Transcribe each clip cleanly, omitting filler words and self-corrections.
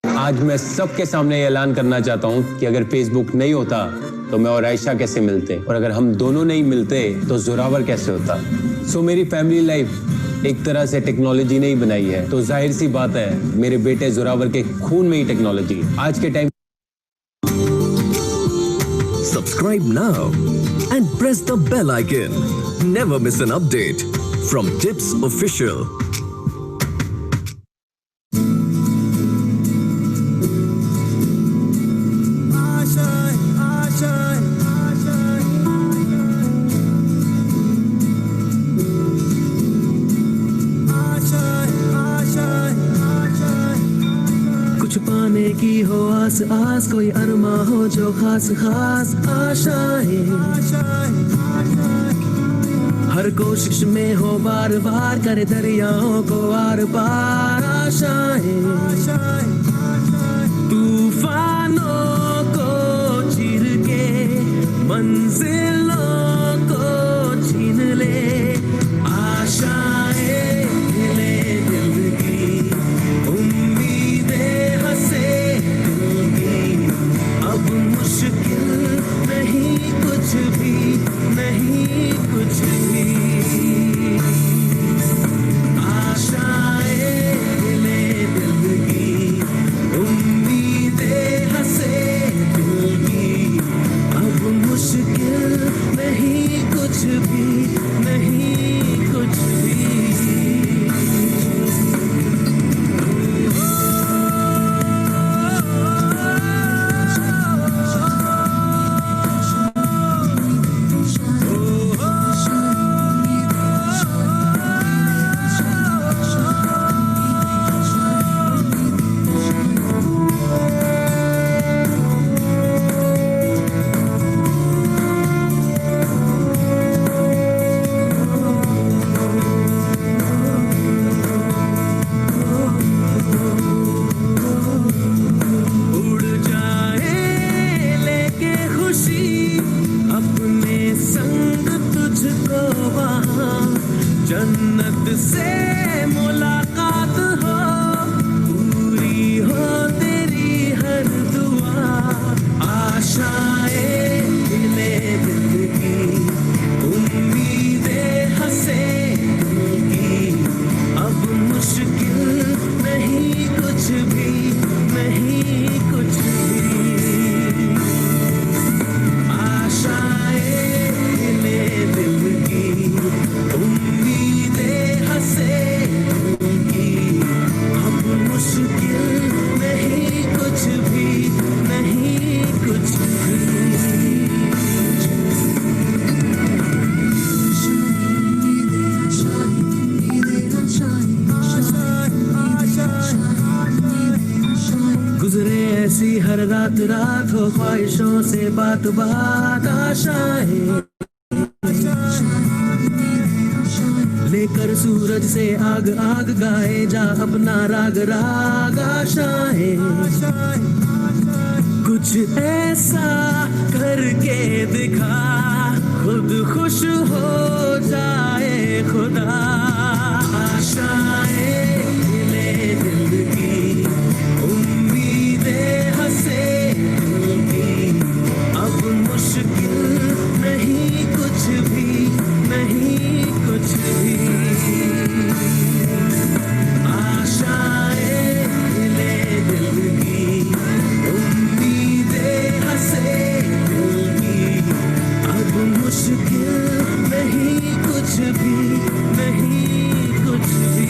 आज मैं सबके सामने ऐलान करना चाहता हूं कि अगर फेसबुक नहीं होता तो मैं और आयशा कैसे मिलते, और अगर हम दोनों नहीं मिलते तो जोरावर कैसे होता। सो मेरी फैमिली लाइफ एक तरह से टेक्नोलॉजी ने ही बनाई है, तो जाहिर सी बात है मेरे बेटे जोरावर के खून में ही टेक्नोलॉजी आज के time. Subscribe now and press the bell icon. Never miss an update from Tips Official. कुछ पाने की हो आस आस, कोई अरमा हो जो खास खास आशाएं, हर कोशिश में हो बार बार करे दरियाओं को आर पार आशाएं, तूफानों को चीर के मंजिलों को छीन ले आशाएं, ले दिल की उम्मीदें हंसे दिल की, अब मुश्किल नहीं कुछ भी, नहीं कुछ भी, आशाएं ले दिल की उम्मीदें हंसे दिल की, अब मुश्किल सी हर रात रात हो, ख्वाहिशों से बात बात आशाएं, लेकर सूरज से आग आग गाए जा अपना राग राग आशाएं, कुछ ऐसा करके दिखा खुद खुश हो जाए खुदा। आशाएं ले दिल की, उम्मीदें हंसे दिल की, अब मुश्किल नहीं कुछ भी, नहीं कुछ भी। आशाएं ले दिल की, उम्मीदें हंसे दिल की, अब मुश्किल नहीं कुछ भी, नहीं कुछ भी।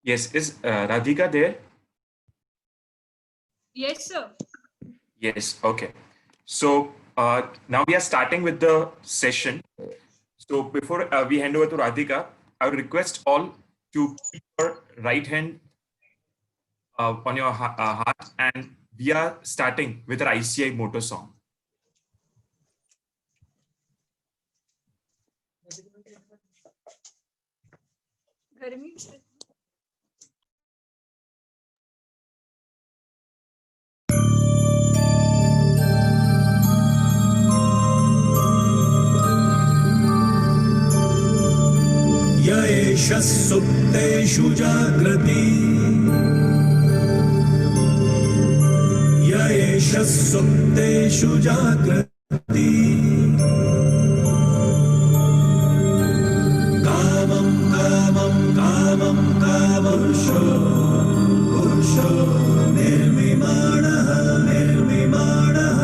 Yes, is Radhika there? Yes, sir. Yes, okay. So now we are starting with the session. So before we hand over to Radhika, I would request all to keep your right hand on your heart, and we are starting with our ICI motto song. गर्मी से यैष सुप्तेषु जाग्रति सुप्तेषु जागृति कामं कामं कामं कामुषो पुरुषो निर्मिमाणः निर्मिमाणः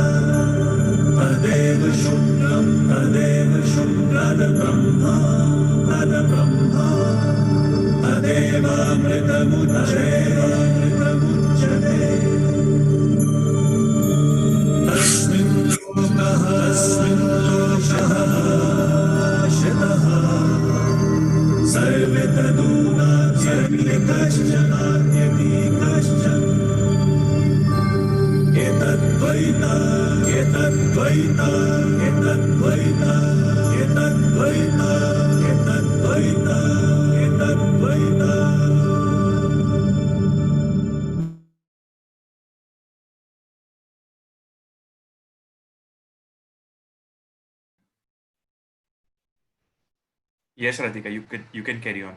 तदेव शुक्रं तद्ब्रह्मा तदेवामृतमुच्यते तस्मिन् लोकः शितः सर्वे तदूनाद्यपि कश्चन एतद्वैता एतद्वैता एतद्वैता एतद्वैता एतद्वैता एतद्वैता Yes, Radhika, you can carry on.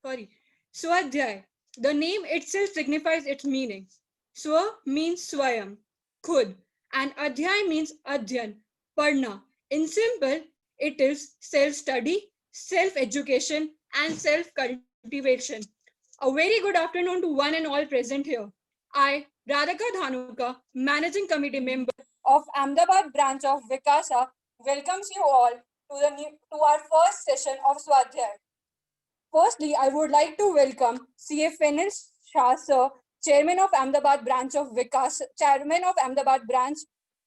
Sorry. Swadhyay. The name itself signifies its meaning. Swa means Swayam, Khud, and Adhyay means Adhyan, Parna. In simple, it is self-study, self-education, and self-cultivation. A very good afternoon to one and all present here. I, Radhika Dhanuka, Managing Committee Member of Ahmedabad branch of Vikasa, welcomes you all to our first session of Swadhyay. Firstly, I would like to welcome CA Fenish Shah Sir, Chairman of Ahmedabad branch of Vikas, Chairman of Ahmedabad branch,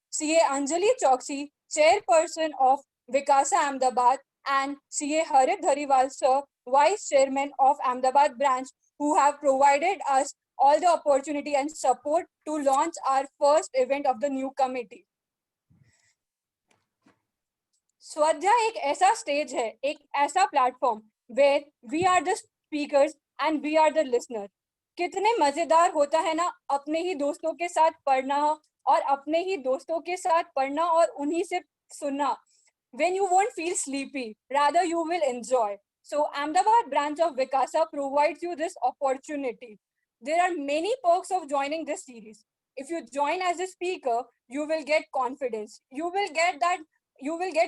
CA Anjali Choksi, Chairperson of Vikasa Ahmedabad, and CA Harit Dhariwal Sir, Vice Chairman of Ahmedabad branch, who have provided us all the opportunity and support to launch our first event of the new committee. स्वाध्याय एक ऐसा stage है, एक ऐसा platform where we are the speakers and we are the listener. कितने मजेदार होता है ना अपने ही दोस्तों के साथ पढ़ना और अपने ही दोस्तों के साथ पढ़ना और उन्हीं से सुनना. When you won't feel sleepy, rather you will enjoy. So Ahmedabad branch of Vikasa provides you this opportunity. There are many perks of joining this series. If you join as a speaker, you will get confidence. You will get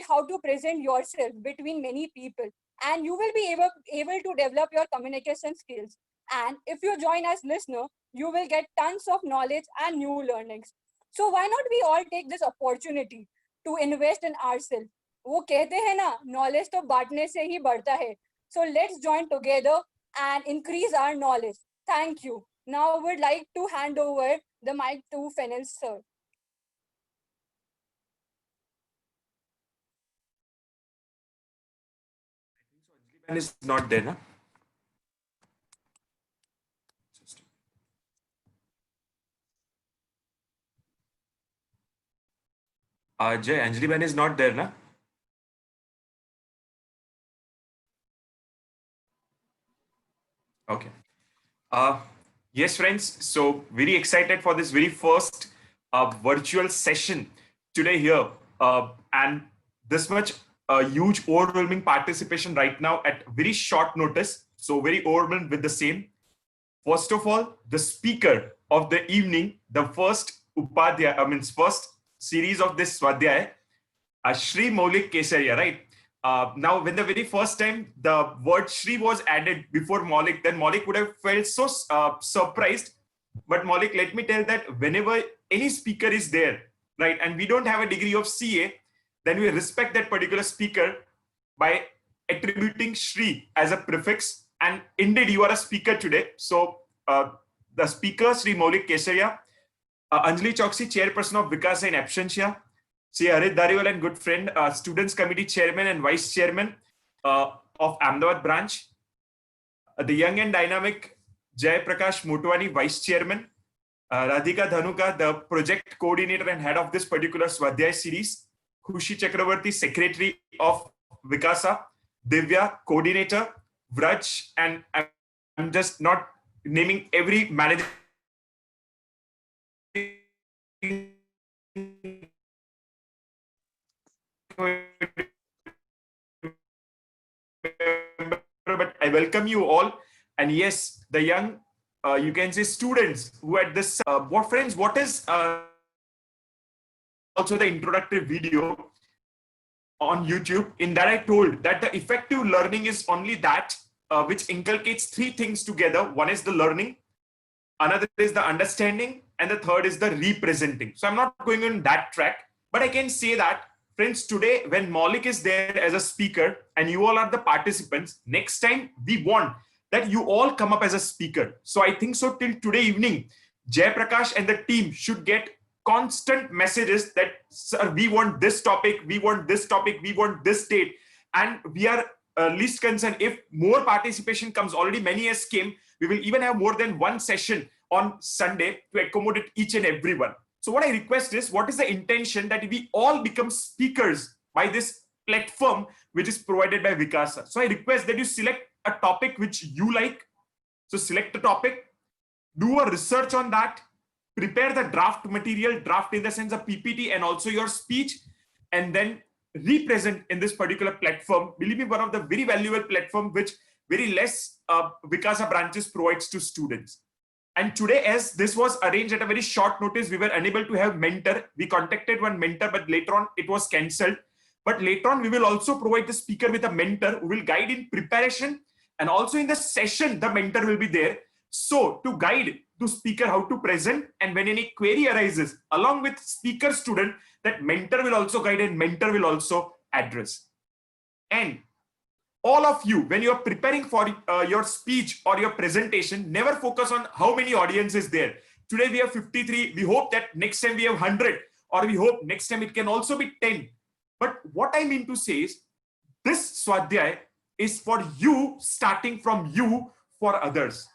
how to present yourself between many people, and you will be able to develop your communication skills. And if you join as listener, you will get tons of knowledge and new learnings. So why not we all take this opportunity to invest in ourselves? वो कहते हैं ना, knowledge तो बांटने से ही बढ़ता है. So let's join together and increase our knowledge. Thank you. Now I would like to hand over the mic to Fennel sir. Is not there, na? Jay, Anjali Ben is not there, na? Okay. Yes, friends. So very excited for this very first virtual session today here, and this much huge overwhelming participation right now at very short notice. So very overwhelmed with the same. First of all, the speaker of the evening, the first first series of this Swadhyay, Shri Maulik Kesaria, right? Now, when the very first time the word Shri was added before Maulik, then Maulik would have felt so surprised. But Maulik, let me tell that whenever any speaker is there, right, and we don't have a degree of CA, then we respect that particular speaker by attributing Shri as a prefix. And indeed, you are a speaker today. So the speaker, Shri Maulik Kesaria, Anjali Choksi, chairperson of Vikasa in absentia, Sri Harit Dhariwal and good friend, Students Committee Chairman and Vice Chairman of Ahmedabad branch, the young and dynamic Jay Prakash Motwani, Vice Chairman, Radhika Dhanuka, the project coordinator and head of this particular Swadhyay series, Khushi Chakravarti, Secretary of Vikasa, Divya, Coordinator, Vraj, and I'm just not naming every manager but I welcome you all. And yes, the young, you can say students who at this, what friends, what is also the introductory video on YouTube. In that I told that the effective learning is only that which inculcates three things together. One is the learning, another is the understanding, and the third is the representing. So I'm not going on that track, but I can say that, friends, today when Maulik is there as a speaker and you all are the participants, next time we want that you all come up as a speaker. So I think so till today evening, Jay Prakash and the team should get constant messages that, sir, we want this topic, we want this topic, we want this date. And we are least concerned if more participation comes. Already many has came. We will even have more than one session on Sunday to accommodate each and everyone. So what I request is, what is the intention that we all become speakers by this platform which is provided by Vikasa. So I request that you select a topic which you like. So select a topic, do a research on that, prepare the draft material, draft in the sense of PPT and also your speech, and then represent in this particular platform. Believe me, one of the very valuable platform which very less Vikasa branches provides to students. And today, as this was arranged at a very short notice, we were unable to have mentor. We contacted one mentor, but later on it was cancelled. But later on, we will also provide the speaker with a mentor who will guide in preparation, and also in the session, the mentor will be there. So to guide to speaker how to present, and when any query arises, along with speaker student, that mentor will also guide and mentor will also address. And all of you, when you are preparing for your speech or your presentation, never focus on how many audience is there. Today we have 53. We hope that next time we have 100, or we hope next time it can also be 10. But what I mean to say is, this Swadhyay is for you, starting from you for others.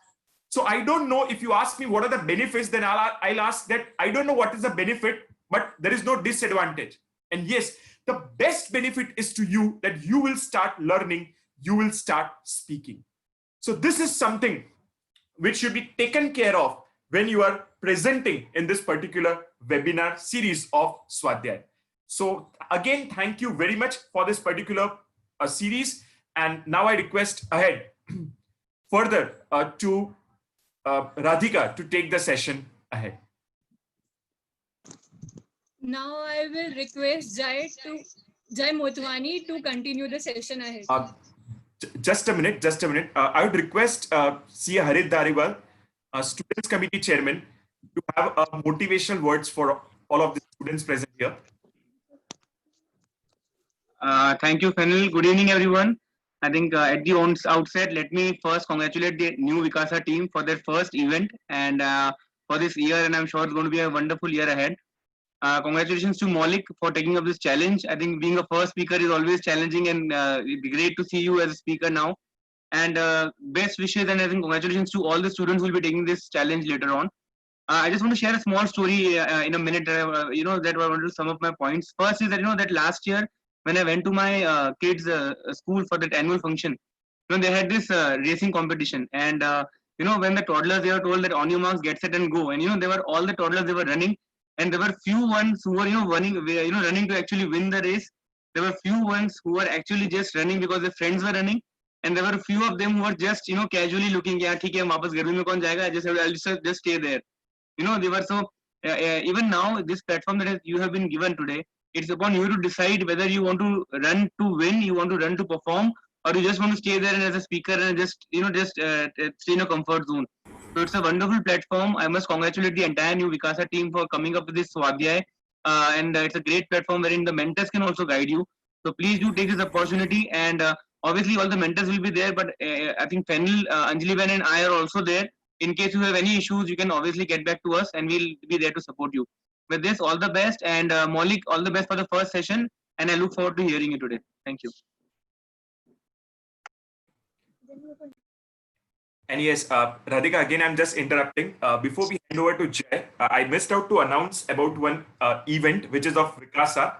So I don't know, if you ask me what are the benefits, then I'll ask that I don't know what is the benefit, but there is no disadvantage. And yes, the best benefit is to you that you will start learning, you will start speaking. So this is something which should be taken care of when you are presenting in this particular webinar series of Swadhyay. So again, thank you very much for this particular series. And now I request ahead further to Radhika to take the session ahead. Now I will request Jai Motwani to continue the session ahead. Just a minute. I would request C. Harit Dariwal, Students Committee Chairman, to have motivational words for all of the students present here. Thank you, Fennel. Good evening, everyone. I think at the outset, let me first congratulate the new Vikasa team for their first event and for this year, and I'm sure it's going to be a wonderful year ahead. Congratulations to Maulik for taking up this challenge. I think being a first speaker is always challenging, and it's great to see you as a speaker now. And best wishes, and I think congratulations to all the students who will be taking this challenge later on. I just want to share a small story in a minute. That I want to sum up my points. First is that that last year when I went to my kids' school for that annual function, they had this racing competition, and when the toddlers, they were told that on your marks, get set and go, and they were all the toddlers, they were running. And there were few ones who were, running to actually win the race. There were few ones who were actually just running because their friends were running. And there were a few of them who were just, casually looking, yeah, theek hai, wapas garmi mein kaun jayega? I'll just stay there. They were so, even now, this platform that you have been given today, it's upon you to decide whether you want to run to win, you want to run to perform, or you just want to stay there and as a speaker and just stay in a comfort zone. So it's a wonderful platform. I must congratulate the entire new Vikasa team for coming up with this Swadhyay. And it's a great platform wherein the mentors can also guide you. So please do take this opportunity. And obviously all the mentors will be there, but I think Fennel, Anjali Ben and I are also there. In case you have any issues, you can obviously get back to us and we'll be there to support you. With this, all the best. And Maulik, all the best for the first session. And I look forward to hearing you today. Thank you. And yes, Radhika, again, I'm just interrupting. Before we hand over to Jay, I missed out to announce about one event, which is of Vikasa.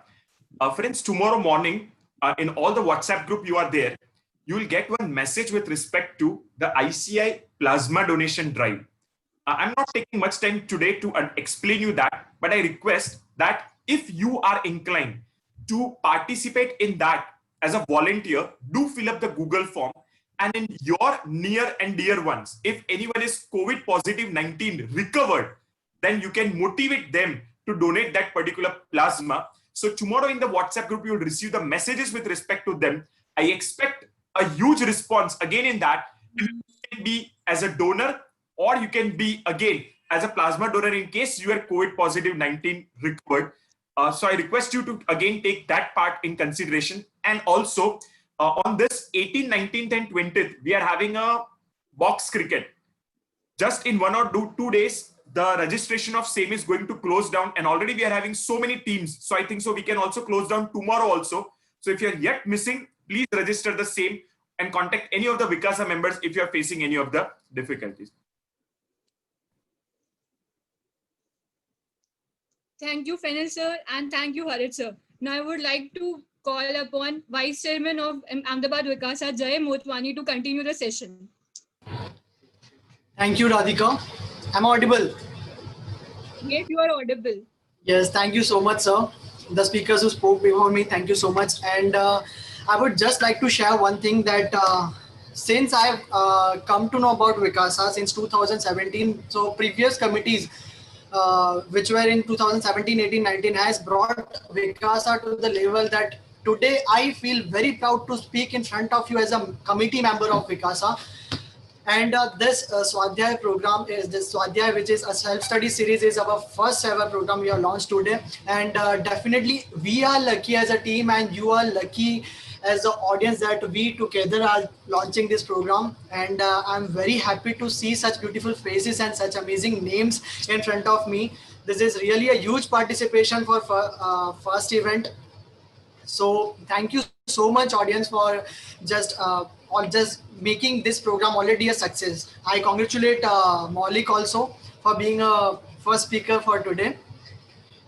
Friends, tomorrow morning, in all the WhatsApp group you are there, you will get one message with respect to the ICI plasma donation drive. I'm not taking much time today to explain you that, but I request that if you are inclined, to participate in that as a volunteer, do fill up the Google form. And in your near and dear ones, if anyone is COVID positive 19 recovered, then you can motivate them to donate that particular plasma. So tomorrow in the WhatsApp group, you will receive the messages with respect to them. I expect a huge response again in that. You can be as a donor, or you can be again as a plasma donor in case you are COVID positive 19 recovered. So I request you to again take that part in consideration. And also on this 18th, 19th and 20th, we are having a box cricket. Just in 1 or 2 days, the registration of same is going to close down, and already we are having so many teams. So I think so we can also close down tomorrow also. So if you're yet missing, please register the same and contact any of the Vikasa members if you're facing any of the difficulties. Thank you, Fennel sir, and thank you, Harit sir. Now I would like to call upon Vice Chairman of Ahmedabad Vikasa, Jay Motwani, to continue the session. Thank you, Radhika. Am I audible? Yes, you are audible. Yes, thank you so much, sir. The speakers who spoke before me, thank you so much. And I would just like to share one thing that since I've come to know about Vikasa since 2017, so previous committees which were in 2017, 18, 19 has brought Vikasa to the level that today I feel very proud to speak in front of you as a committee member of Vikasa. And this Swadhyay program is this Swadhyay, which is a self-study series, is our first ever program we have launched today. And definitely we are lucky as a team, and you are lucky as the audience that we together are launching this program. And I'm very happy to see such beautiful faces and such amazing names in front of me. This is really a huge participation for first event. So thank you so much, audience, for just making this program already a success. I congratulate Maulik also for being a first speaker for today.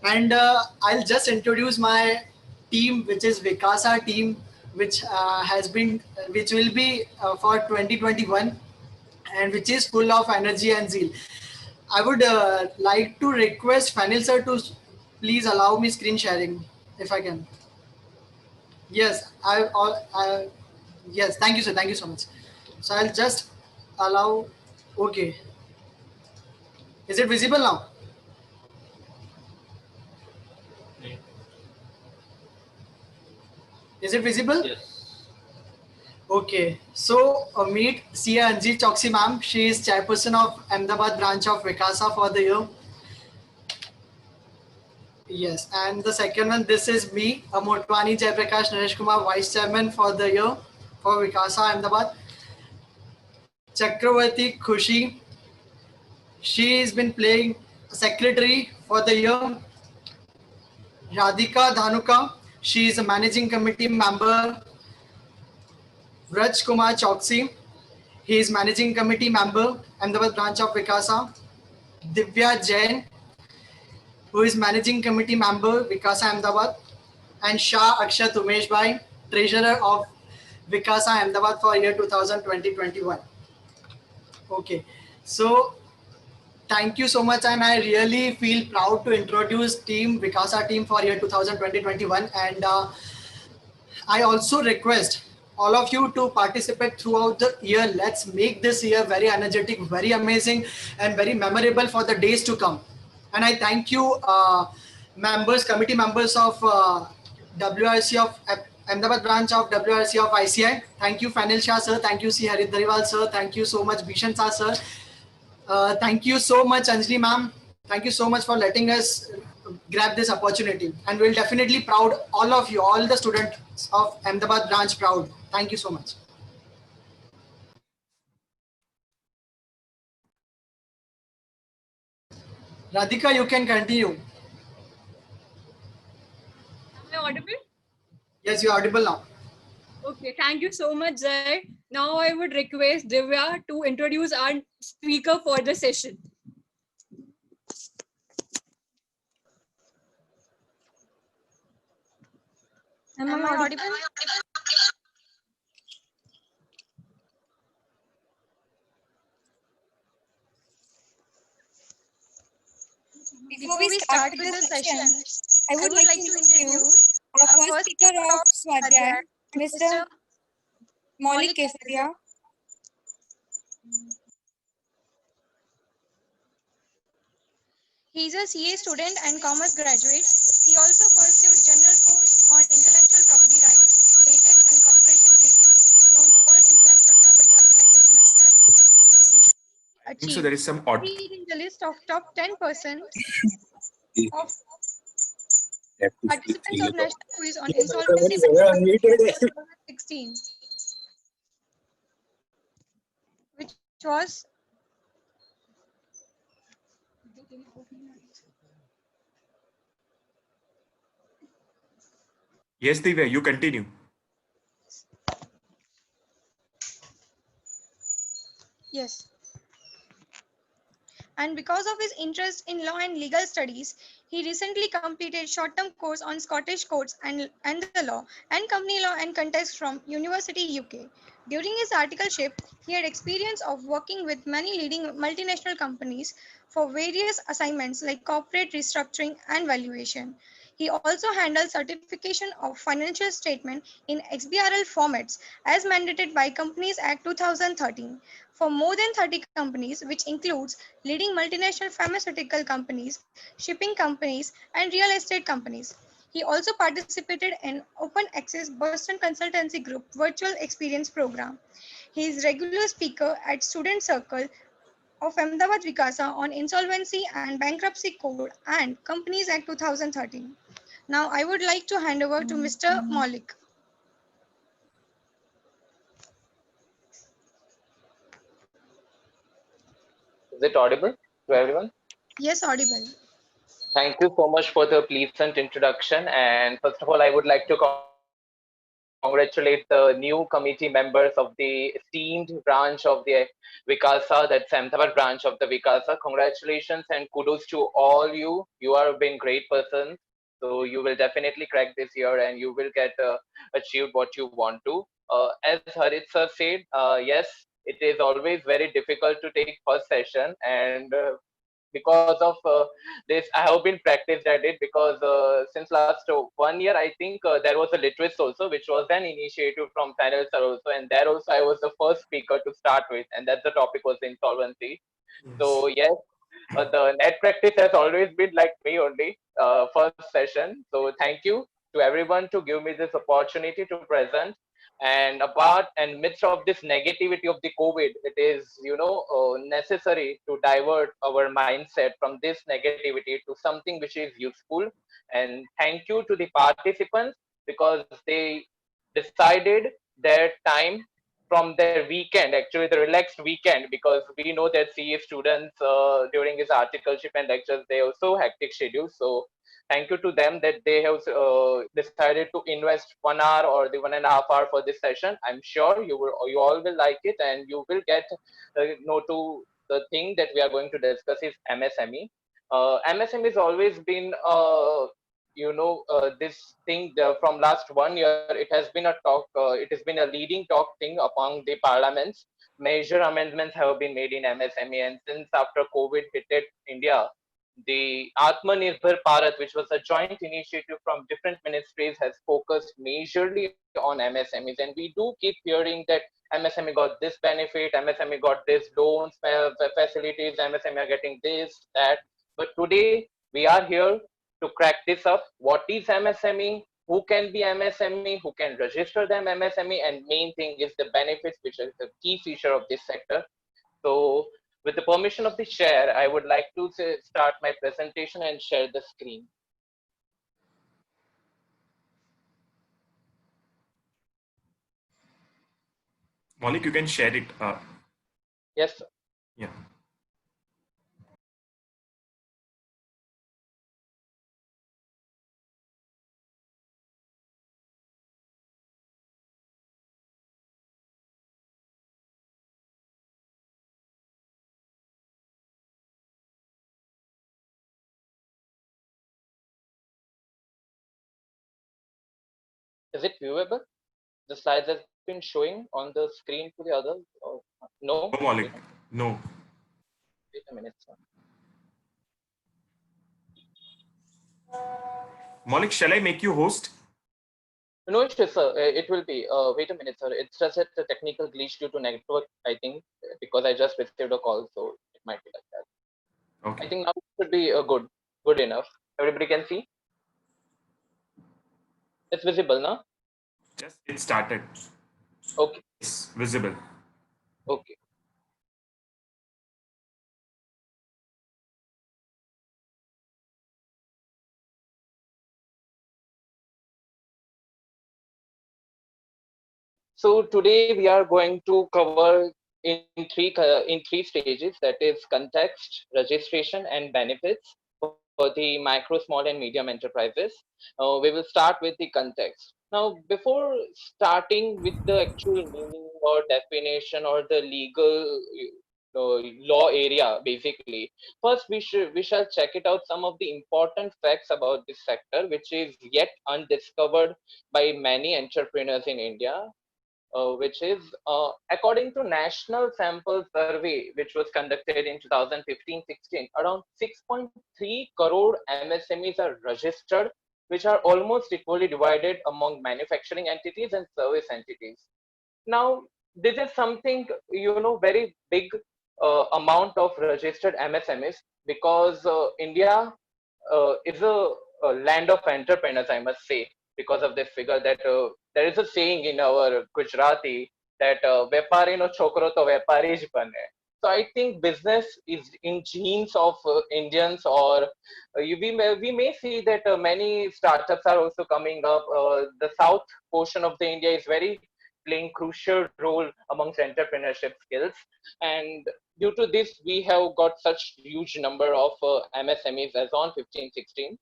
And I'll just introduce my team, which is Vikasa team, which will be for 2021, and which is full of energy and zeal. I would like to request Fanil sir to please allow me screen sharing, if I can. Yes, yes, thank you, sir. Thank you so much. So I'll just allow. Okay. Is it visible now? Is it visible? Yes. Okay. So meet Sia Anji Choksi ma'am. She is chairperson of Ahmedabad branch of Vikasa for the year. Yes, and the second one, this is me, Motwani Jaiprakash Naresh Kumar, Vice Chairman for the year for Vikasa Ahmedabad. Chakravarti Khushi, she has been playing secretary for the year. Radhika Dhanuka, she is a managing committee member. Vraj Kumar Choksi, he is managing committee member, Ahmedabad branch of Vikasa. Divya Jain, who is managing committee member, Vikasa Ahmedabad. And Shah Akshat Umesh Bhai, treasurer of Vikasa Ahmedabad for year 2020-21. Okay, so thank you so much, and I really feel proud to introduce team Vikasa team for year 2020-21. And I also request all of you to participate throughout the year. Let's make this year very energetic, very amazing, and very memorable for the days to come. And I thank you, committee members of WRC of Ahmedabad branch of WRC of ICI. Thank you, Fanil Shah sir. Thank you, C. Harit Dariwal sir. Thank you so much, Bhishan Shah sir. Thank you so much, Anjali ma'am. Thank you so much for letting us grab this opportunity. And we'll definitely proud all of you, all the students of Ahmedabad branch proud. Thank you so much. Radhika, you can continue. Am I audible? Yes, you're audible now. Okay, thank you so much, Jay. Now I would request Divya to introduce our speaker for the session. Am I audible? Before we start with the session, I would like to introduce Our first speaker of Swadhyay, Mr. Maulik Kesaria. He is a CA student and commerce graduate. He also pursued general course on intellectual property rights, patents and corporation treaty from World Intellectual Property Organization Academy. I think so there is some odd. He is in the list of top 10% of participants of national quiz on insolvency 2016, which was Yes, Divya, you continue. yes. And because of his interest in law and legal studies, he recently completed short-term course on Scottish courts and the law and company law and context from University UK. During his articleship, he had experience of working with many leading multinational companies for various assignments like corporate restructuring and valuation. He also handled certification of financial statement in XBRL formats as mandated by Companies Act 2013 for more than 30 companies, which includes leading multinational pharmaceutical companies, shipping companies, and real estate companies. He also participated in Open Access Boston Consultancy Group Virtual Experience Program. He is regular speaker at Student Circle of Ahmedabad Vikasa on insolvency and bankruptcy code and Companies Act 2013. Now I would like to hand over to Mr. Maulik. Is it audible to everyone? Yes, audible. Thank you so much for the pleasant introduction. And first of all, I would like to congratulate the new committee members of the esteemed branch of the Vikasa, that's Ahmedabad branch of the Vikasa. Congratulations and kudos to all you. You are being great persons. So you will definitely crack this year and you will get achieve what you want to. As Harit sir said, yes, it is always very difficult to take first session, and because of this I have been practiced at it, because since last 1 year I think there was a literacy also, which was an initiative from Sanil sir also, and there also I was the first speaker to start with, and that's the topic was insolvency. So yes, the net practice has always been like me only, first session. So thank you to everyone to give me this opportunity to present. And apart and midst of this negativity of the COVID, it is necessary to divert our mindset from this negativity to something which is useful. And thank you to the participants, because they decided their time from their weekend, actually the relaxed weekend, because we know that CA students during his articleship and lectures, they have so hectic schedules. So thank you to them that they have decided to invest 1 hour or the 1.5 hour for this session. I'm sure you all will like it, and you will get know to the thing that we are going to discuss is MSME. MSME has always been this thing from last 1 year. It has been a talk, it has been a leading talk thing among the parliaments. Major amendments have been made in MSME, and since after COVID hit India, the Atmanirbhar Bharat, which was a joint initiative from different ministries, has focused majorly on MSMEs. And we do keep hearing that MSME got this benefit, MSME got this loans facilities, MSME are getting this, that. But today we are here to crack this up. What is MSME? Who can be MSME? Who can register them MSME? And main thing is the benefits, which is the key feature of this sector. So with the permission of the chair, I would like to start my presentation and share the screen. Maulik, you can share it. Yes, sir. Yeah. Is it viewable? The slides has been showing on the screen to the others? Or no? No, Maulik. No. Wait a minute, sir. Maulik, shall I make you host? No issues, sir. It will be. Wait a minute, sir. It's just a technical glitch due to network, I think, because I just received a call, so it might be like that. I Okay. think now it should be good enough. Everybody can see. It's visible now. Just it started. Okay. It's visible. Okay. So today we are going to cover in three stages, that is context, registration, and benefits for the micro, small, and medium enterprises. We will start with the context. Now, before starting with the actual meaning or definition or the legal law area, basically, first we shall check it out some of the important facts about this sector, which is yet undiscovered by many entrepreneurs in India, which is according to National Sample Survey, which was conducted in 2015-16, around 6.3 crore MSMEs are registered, which are almost equally divided among manufacturing entities and service entities. Now, this is something, very big amount of registered MSMEs, because India is a land of entrepreneurs, I must say, because of this figure that there is a saying in our Gujarati that "Vyapari no chokro to vyapari જ બને." So I think business is in genes of Indians, or we may see that many startups are also coming up. The south portion of the India is very playing crucial role amongst entrepreneurship skills, and due to this we have got such huge number of MSMEs as on 15-16.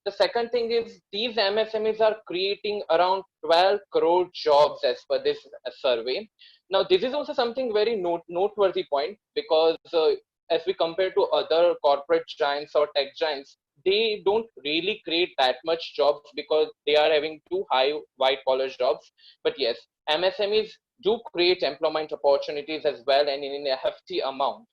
The second thing is these MSMEs are creating around 12 crore jobs as per this survey. Now, this is also something very noteworthy point, because as we compare to other corporate giants or tech giants, they don't really create that much jobs because they are having too high white collar jobs. But yes, MSMEs do create employment opportunities as well, and in a hefty amount.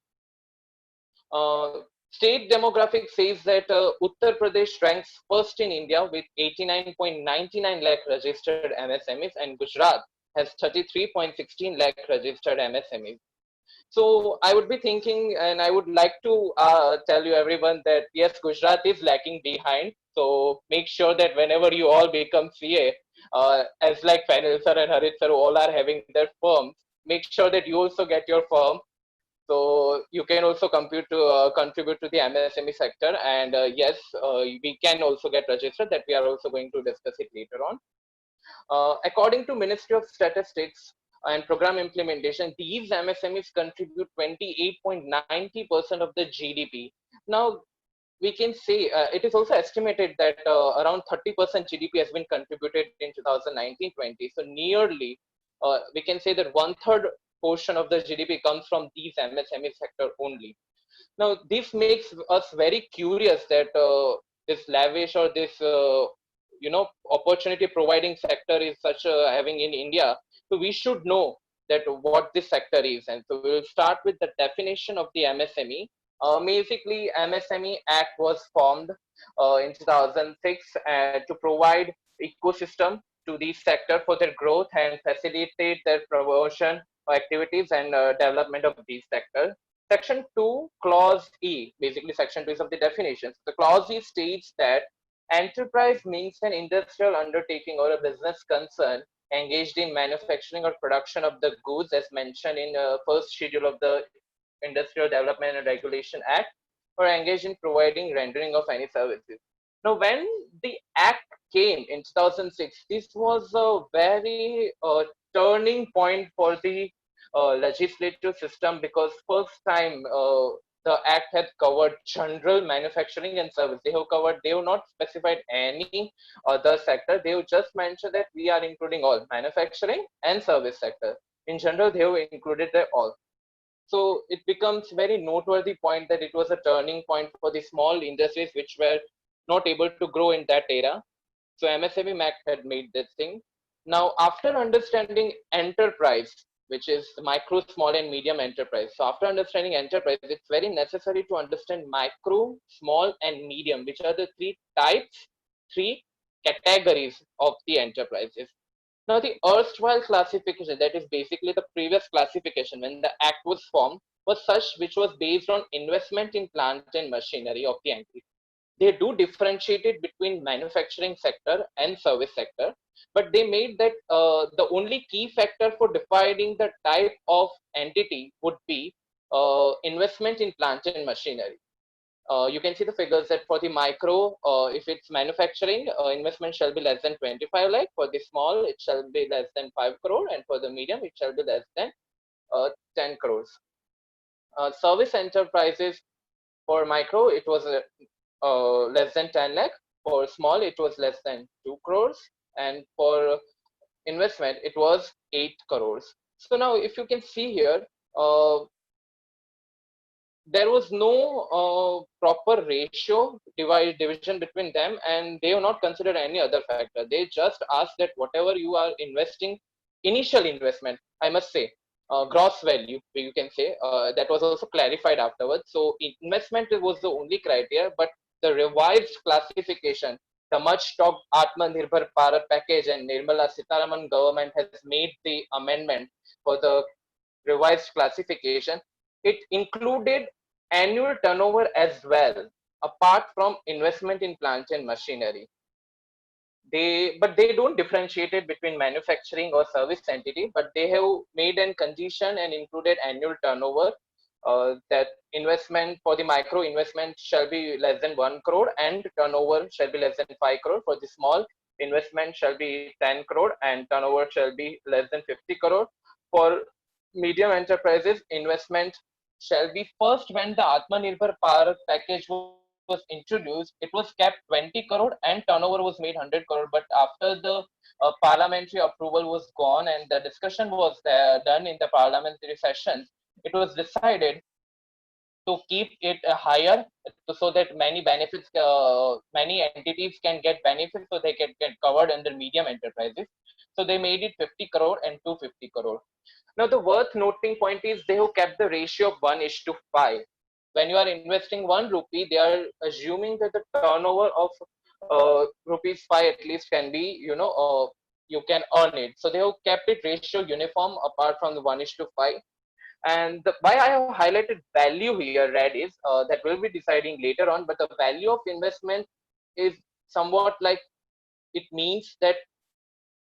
State demographic says that Uttar Pradesh ranks first in India with 89.99 lakh registered MSMEs, and Gujarat has 33.16 lakh registered MSMEs. So I would be thinking, and I would like to tell you everyone that yes, Gujarat is lacking behind. So make sure that whenever you all become CA, as like Fanil sir and Harit sir all are having their firms, make sure that you also get your firm, so you can also contribute to the MSME sector. And yes, we can also get registered. That we are also going to discuss it later on. According to Ministry of Statistics and Program Implementation, these MSMEs contribute 28.90% of the GDP. Now, we can say it is also estimated that around 30% GDP has been contributed in 2019-20. So nearly, we can say that 1/3 portion of the GDP comes from these MSME sector only. Now, this makes us very curious that this lavish or this opportunity providing sector is such having in India. So we should know that what this sector is, and so we will start with the definition of the MSME. Basically, MSME Act was formed in 2006 to provide ecosystem to the sector for their growth and facilitate their promotion activities and development of these sectors. Section 2, Clause E, basically Section 2 is of the definitions. The Clause E states that enterprise means an industrial undertaking or a business concern engaged in manufacturing or production of the goods as mentioned in first schedule of the Industrial Development and Regulation Act, or engaged in providing rendering of any services. Now, when the Act came in 2006, this was a very turning point for the legislative system, because first time the Act had covered general manufacturing and service. They have not specified any other sector. They have just mentioned that we are including all manufacturing and service sector. In general, they have included them all. So it becomes very noteworthy point that it was a turning point for the small industries which were not able to grow in that era. So MSME Act had made this thing. Now, after understanding enterprise, which is micro, small, and medium enterprise. So after understanding enterprise, it's very necessary to understand micro, small, and medium, which are the three types, three categories of the enterprises. Now, the erstwhile classification, that is basically the previous classification when the act was formed, was such which was based on investment in plant and machinery of the entity. They do differentiate it between manufacturing sector and service sector, but they made that the only key factor for defining the type of entity would be investment in plant and machinery. You can see the figures that for the micro, if it's manufacturing, investment shall be less than 25 lakh. For the small, it shall be less than 5 crore, and for the medium, it shall be less than 10 crores. Service enterprises for micro, it was less than 10 lakh. For small, it was less than 2 crores, and for investment, it was 8 crores. So now, if you can see here, there was no proper ratio division between them, and they have not considered any other factor. They just asked that whatever you are investing, initial investment, I must say, gross value, you can say, that was also clarified afterwards. So investment was the only criteria, but the revised classification, the much talked Atmanirbhar Bharat package, and Nirmala Sitharaman government has made the amendment for the revised classification. It included annual turnover as well, apart from investment in plant and machinery. But they don't differentiate it between manufacturing or service entity, but they have made a condition and included annual turnover, that investment for the micro investment shall be less than 1 crore and turnover shall be less than 5 crore. For the small investment shall be 10 crore and turnover shall be less than 50 crore. For medium enterprises, investment shall be first when the Atmanirbhar Bharat package was introduced, it was kept 20 crore and turnover was made 100 crore. But after the parliamentary approval was gone and the discussion was done in the parliamentary sessions, it was decided to keep it higher so that many benefits, many entities can get benefits, so they can get covered under medium enterprises. So they made it 50 crore and 250 crore. Now, the worth noting point is they have kept the ratio of 1:5. When you are investing 1 rupee, they are assuming that the turnover of rupees 5 at least can be, you can earn it. So they have kept it ratio uniform apart from the 1:5. And why I have highlighted value here, red, is that we'll be deciding later on, but the value of investment is somewhat like, it means that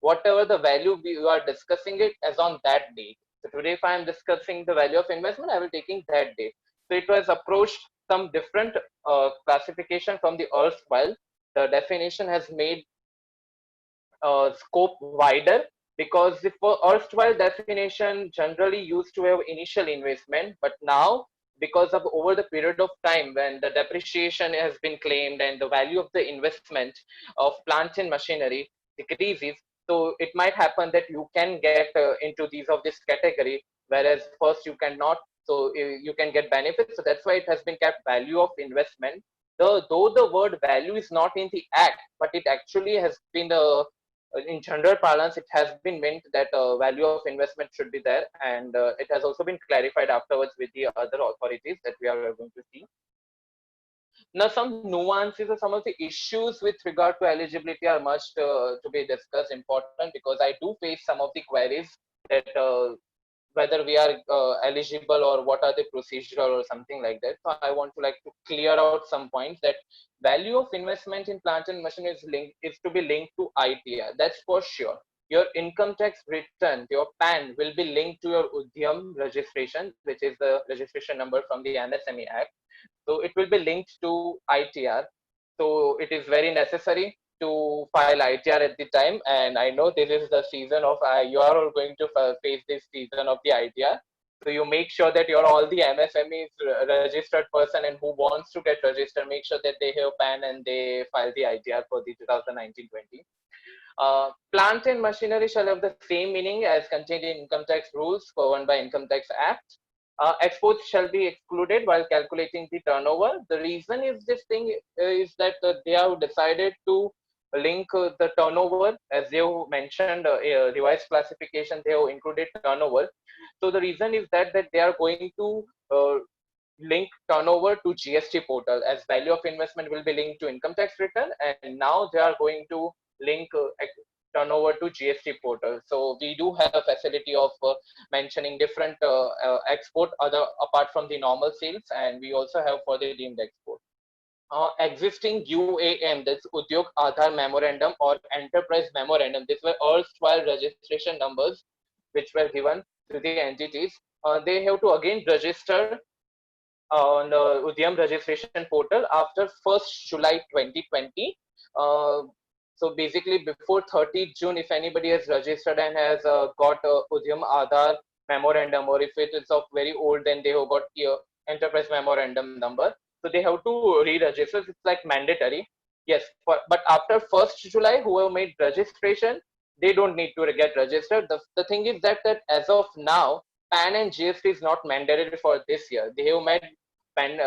whatever the value we are discussing it as on that date. So today, if I am discussing the value of investment, I will taking that date. So it was approached some different classification from the erstwhile. The definition has made scope wider, because the erstwhile definition generally used to have initial investment, but now because of over the period of time when the depreciation has been claimed and the value of the investment of plants and machinery decreases, so it might happen that you can get into these of this category, whereas first you cannot. So you can get benefits. So that's why it has been kept value of investment. Though the word value is not in the act, but it actually has been in general parlance, it has been meant that value of investment should be there, and it has also been clarified afterwards with the other authorities that we are going to see. Now, some nuances or some of the issues with regard to eligibility are much to be discussed, important, because I do face some of the queries that whether we are eligible or what are the procedural or something like that. So I want to like to clear out some points that value of investment in plant and machine is to be linked to ITR. That's for sure. Your income tax return, your PAN, will be linked to your Udyam registration, which is the registration number from the MSME Act. So it will be linked to ITR. So it is very necessary to file ITR at the time. And I know this is the season of, you are all going to face this season of the ITR. So you make sure that you're all the MSMEs registered person and who wants to get registered, make sure that they have PAN and they file the ITR for the 2019-20. Plant and machinery shall have the same meaning as contained in income tax rules governed by Income Tax Act. Exports shall be excluded while calculating the turnover. The reason is this thing is that they have decided to link the turnover, as they have mentioned, revised classification, they have included turnover. So the reason is that they are going to link turnover to GST portal, as value of investment will be linked to income tax return, and now they are going to link turnover to GST portal. So we do have a facility of mentioning different export other apart from the normal sales, and we also have for the deemed export. Existing UAM, that's Udyog Aadhar Memorandum or Enterprise Memorandum. These were erstwhile registration numbers which were given to the entities. They have to again register on Udyam registration portal after 1st July 2020. Uh, so basically before 30th June, if anybody has registered and has got Udyam Aadhar memorandum, or if it is of very old, then they have got enterprise memorandum number. So they have to re-register. It's like mandatory. Yes, but after 1st July, whoever made registration, they don't need to get registered. The thing is that as of now, PAN and GST is not mandatory for this year. They have made PAN,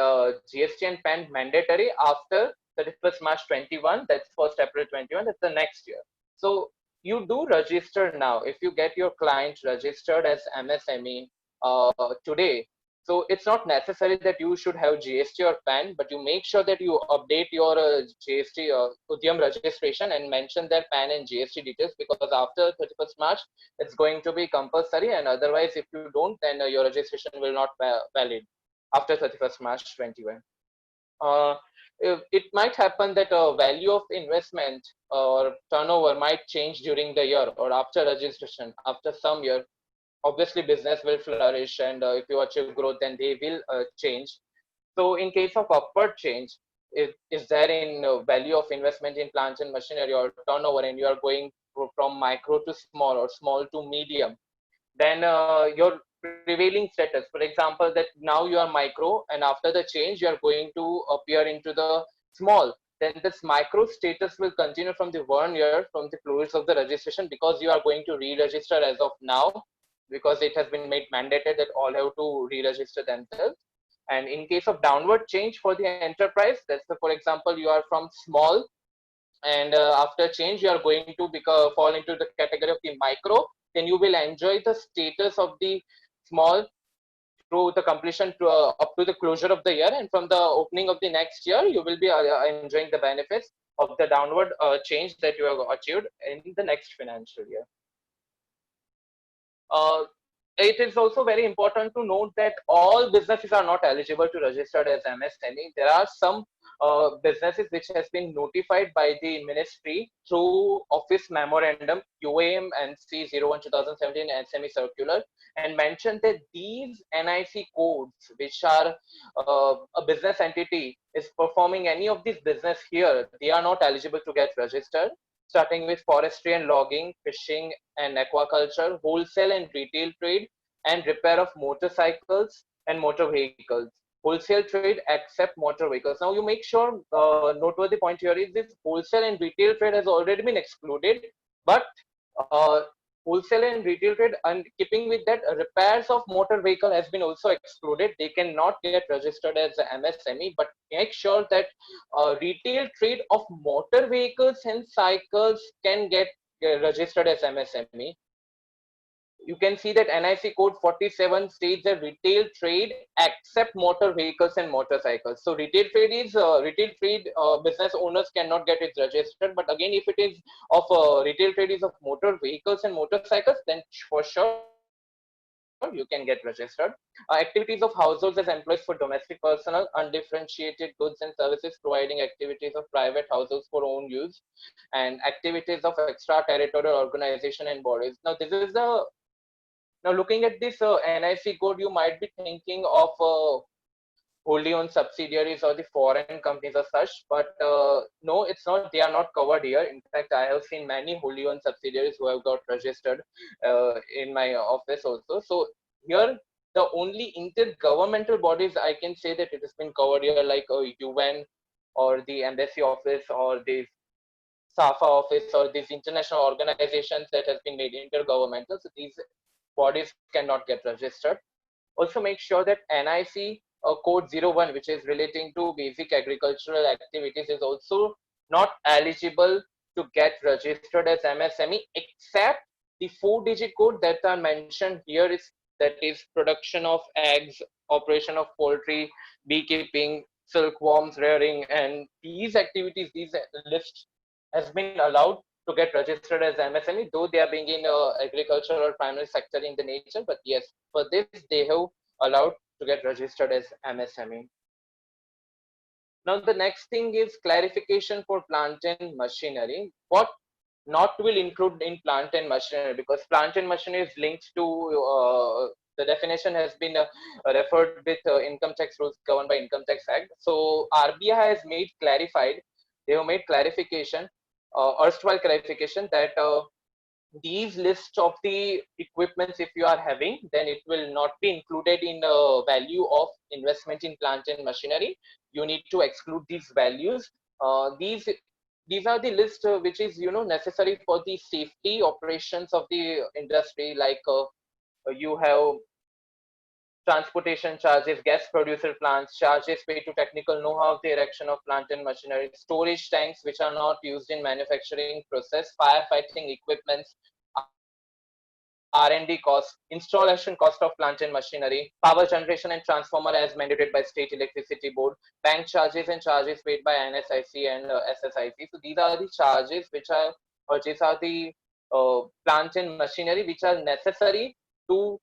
GST and PAN mandatory after 31st March 21. That's 1st April 21. That's the next year. So you do register now. If you get your client registered as MSME today, so it's not necessary that you should have GST or PAN, but you make sure that you update your GST Udyam registration and mention their PAN and GST details, because after 31st March, it's going to be compulsory, and otherwise, if you don't, then your registration will not be valid after 31st March 21. It might happen that value of investment or turnover might change during the year or after registration, after some year. Obviously business will flourish, and if you achieve growth, then they will change. So in case of upward change, is there in value of investment in plants and machinery or turnover, and you are going from micro to small or small to medium, then your prevailing status, for example, that now you are micro and after the change you are going to appear into the small, then this micro status will continue from the 1 year from the close of the registration, because you are going to re-register as of now, because it has been made mandated that all have to re-register themselves. And in case of downward change for the enterprise, that's the, for example, you are from small, and after change you are going to fall into the category of the micro, then you will enjoy the status of the small through the completion to, up to the closure of the year, and from the opening of the next year you will be enjoying the benefits of the downward change that you have achieved in the next financial year. It is also very important to note that all businesses are not eligible to register as MSME. There are some businesses which has been notified by the ministry through office memorandum UAM and C01 2017 SME circular, and mentioned that these NIC codes, which are a business entity is performing any of these business here, they are not eligible to get registered, starting with forestry and logging, fishing and aquaculture, wholesale and retail trade, and repair of motorcycles and motor vehicles. Wholesale trade except motor vehicles. Now you make sure, noteworthy point here is this wholesale and retail trade has already been excluded, but wholesale and retail trade, and keeping with that, repairs of motor vehicle has been also excluded. They cannot get registered as MSME, but make sure that retail trade of motor vehicles and cycles can get registered as MSME. You can see that NIC code 47 states that retail trade except motor vehicles and motorcycles. So retail trade is business owners cannot get it registered, but again, if it is of retail trade is of motor vehicles and motorcycles, then for sure you can get registered. Activities of households as employees for domestic personnel, undifferentiated goods and services, providing activities of private households for own use, and activities of extraterritorial organization and bodies. Now this is the now, looking at this NIC code, you might be thinking of wholly owned subsidiaries or the foreign companies as such, but no, it's not. They are not covered here. In fact, I have seen many wholly owned subsidiaries who have got registered in my office also. So here, the only intergovernmental bodies I can say that it has been covered here, like UN or the embassy office or the SAFA office or these international organizations that has been made intergovernmental. So these bodies cannot get registered. Also make sure that NIC code 01, which is relating to basic agricultural activities, is also not eligible to get registered as MSME, except the 4-digit code that are mentioned here, is that is production of eggs, operation of poultry, beekeeping, silkworms rearing, and these activities, these lists has been allowed to get registered as MSME, though they are being in agriculture or primary sector in the nature. But yes, for this they have allowed to get registered as MSME. Now the next thing is clarification for plant and machinery. What not will include in plant and machinery, because plant and machinery is linked to the definition has been referred with income tax rules governed by Income Tax Act. So RBI has made clarified, they have made clarification, erstwhile clarification that these lists of the equipments, if you are having, then it will not be included in the value of investment in plant and machinery. You need to exclude these values. These are the list which is necessary for the safety operations of the industry, like you have transportation charges, gas producer plants, charges paid to technical know-how of the erection of plant and machinery, storage tanks which are not used in manufacturing process, firefighting equipments, R&D cost, installation cost of plant and machinery, power generation and transformer as mandated by State Electricity Board, bank charges and charges paid by NSIC and SSIC. So these are the charges which are, or these are the plant and machinery which are necessary to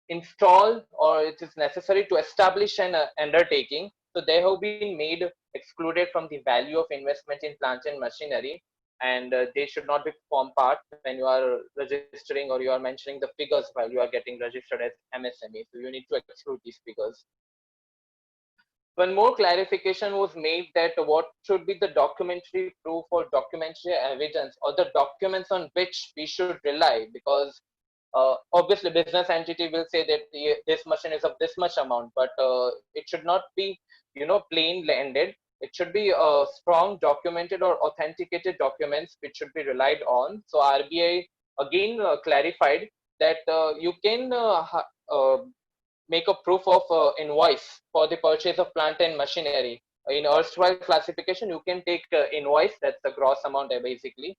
install, or it is necessary to establish an undertaking. So they have been made excluded from the value of investment in plant and machinery, and they should not be form part when you are registering or you are mentioning the figures while you are getting registered as MSME. So you need to exclude these figures. One more clarification was made that what should be the documentary proof or documentary evidence or the documents on which we should rely, because obviously business entity will say that this machine is of this much amount, but it should not be plain landed. It should be strong documented or authenticated documents which should be relied on. So RBI again clarified that you can make a proof of invoice for the purchase of plant and machinery. In erstwhile classification, you can take invoice, that's the gross amount basically.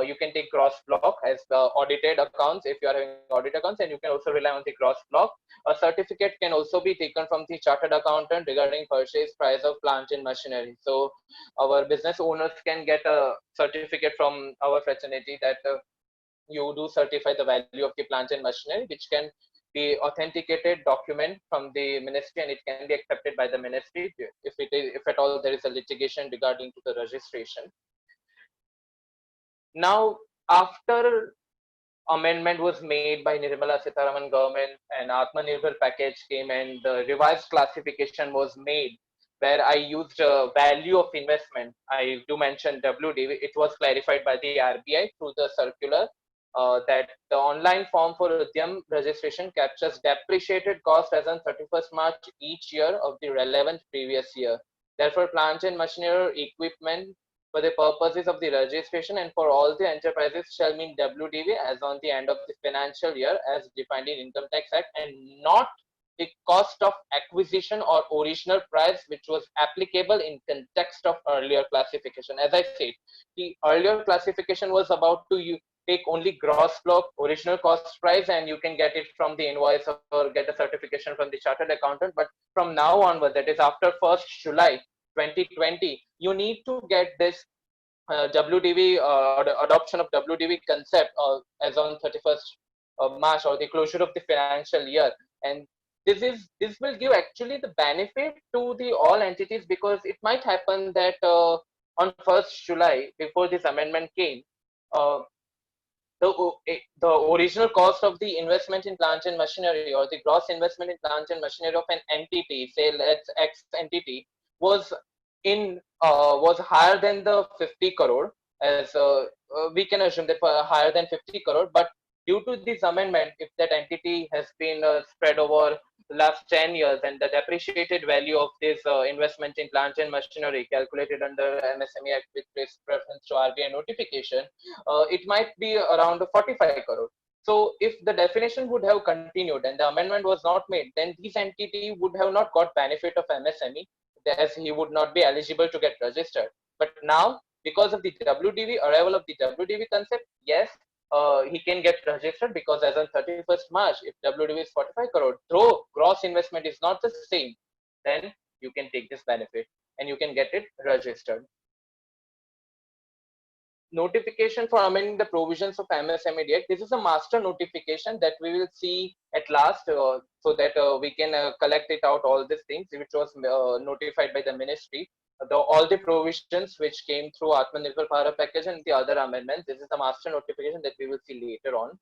You can take gross block as audited accounts if you are having audit accounts, and you can also rely on the gross block. A certificate can also be taken from the chartered accountant regarding purchase price of plant and machinery. So our business owners can get a certificate from our fraternity that you do certify the value of the plant and machinery, which can the authenticated document from the ministry, and it can be accepted by the ministry if at all there is a litigation regarding to the registration. Now, after amendment was made by Nirmala Sitharaman government and Atmanirbhar package came and the revised classification was made, where I used value of investment. I do mention WDV. It was clarified by the RBI through the circular that the online form for Udyam registration captures depreciated cost as on 31st March each year of the relevant previous year. Therefore, plant and machinery equipment for the purposes of the registration and for all the enterprises shall mean WDV as on the end of the financial year as defined in Income Tax Act, and not the cost of acquisition or original price which was applicable in context of earlier classification. As I said, the earlier classification was about to take only gross block original cost price, and you can get it from the invoice or get a certification from the chartered accountant. But from now onward, that is after 1st July 2020, you need to get this WDV the adoption of WDV concept as on 31st March or the closure of the financial year. And this will give actually the benefit to the all entities, because it might happen that on 1st July, before this amendment came, the original cost of the investment in plant and machinery or the gross investment in plant and machinery of an entity, say let's X entity, was higher than the 50 crore, as we can assume that higher than 50 crore. But due to this amendment, if that entity has been spread over the last 10 years, and the depreciated value of this investment in plant and machinery calculated under MSME Act with reference to RBI notification, it might be around 45 crore. So if the definition would have continued and the amendment was not made, then this entity would have not got benefit of MSME, as he would not be eligible to get registered. But now, because of the WDV, arrival of the WDV concept, yes, he can get registered, because as on 31st March, if WDV is 45 crore, though gross investment is not the same, then you can take this benefit and you can get it registered. notification for amending the provisions of MSME Act. This is a master notification that we will see at last, so that we can collect it out, all these things which was notified by the ministry. All the provisions which came through Atmanirbhar Bharat package and the other amendments. This is the master notification that we will see later on.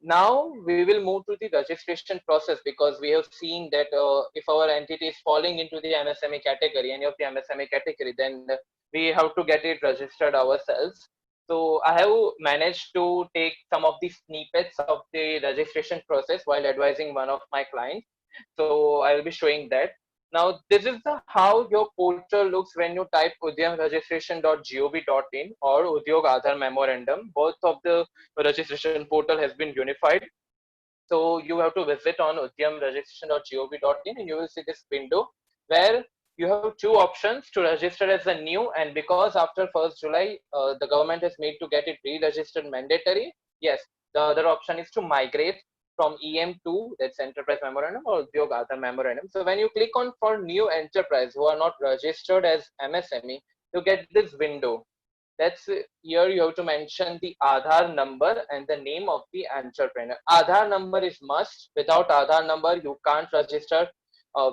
Now we will move to the registration process, because we have seen that if our entity is falling into the MSME category, any of the MSME category, then we have to get it registered ourselves. So I have managed to take some of the snippets of the registration process while advising one of my clients. So I will be showing that. Now, this is how your portal looks when you type udyamregistration.gov.in or Udyog Aadhaar Memorandum. Both of the registration portal has been unified. So you have to visit on udyamregistration.gov.in and you will see this window where you have two options: to register as a new, and because after 1st July, the government has made to get it re-registered mandatory. Yes, the other option is to migrate from EM2, that's Enterprise Memorandum, or Udyog Aadhaar Memorandum. So when you click on for new enterprise who are not registered as MSME, you get this window. That's here you have to mention the Aadhaar number and the name of the entrepreneur. Aadhaar number is must. Without Aadhaar number, you can't register.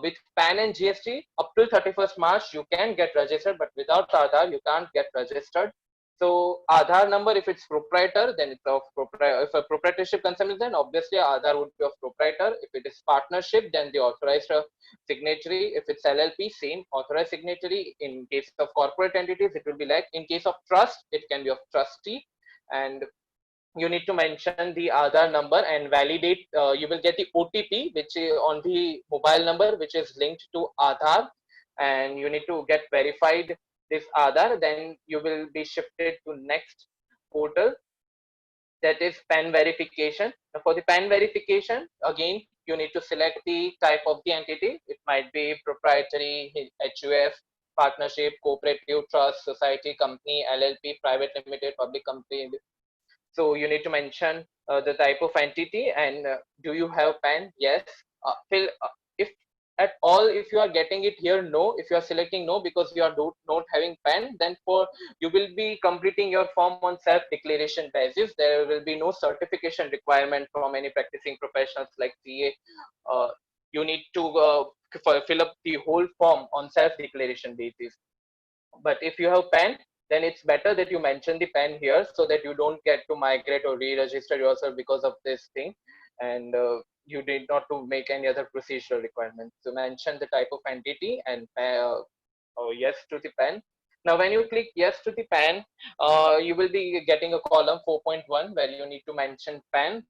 With PAN and GST, up till 31st March, you can get registered, but without Aadhaar, you can't get registered. So Aadhaar number, if it's proprietor, then it's of proprietor. If a proprietorship concern is, then obviously Aadhaar would be of proprietor. If it is partnership, then the authorized signatory. If it's LLP, same authorized signatory. In case of corporate entities, it will be like. In case of trust, it can be of trustee. And you need to mention the Aadhaar number and validate. You will get the OTP, which is on the mobile number, which is linked to Aadhaar, and you need to get verified this Aadhaar. Then you will be shifted to next portal, that is PAN verification. Now for the PAN verification, again, you need to select the type of the entity. It might be proprietary, HUF, partnership, cooperative, trust, society, company, LLP, private limited, public company. So you need to mention the type of entity and do you have PAN? Yes. If at all, if you are getting it here, no. If you are selecting no because you are not having PAN, then you will be completing your form on self-declaration basis. There will be no certification requirement from any practicing professionals like CA. You need to fill up the whole form on self-declaration basis. But if you have PAN, then it's better that you mention the PAN here so that you don't get to migrate or re-register yourself because of this thing, and you need not to make any other procedural requirements. So mention the type of entity and yes to the PAN. Now, when you click yes to the PAN, you will be getting a column 4.1 where you need to mention PAN,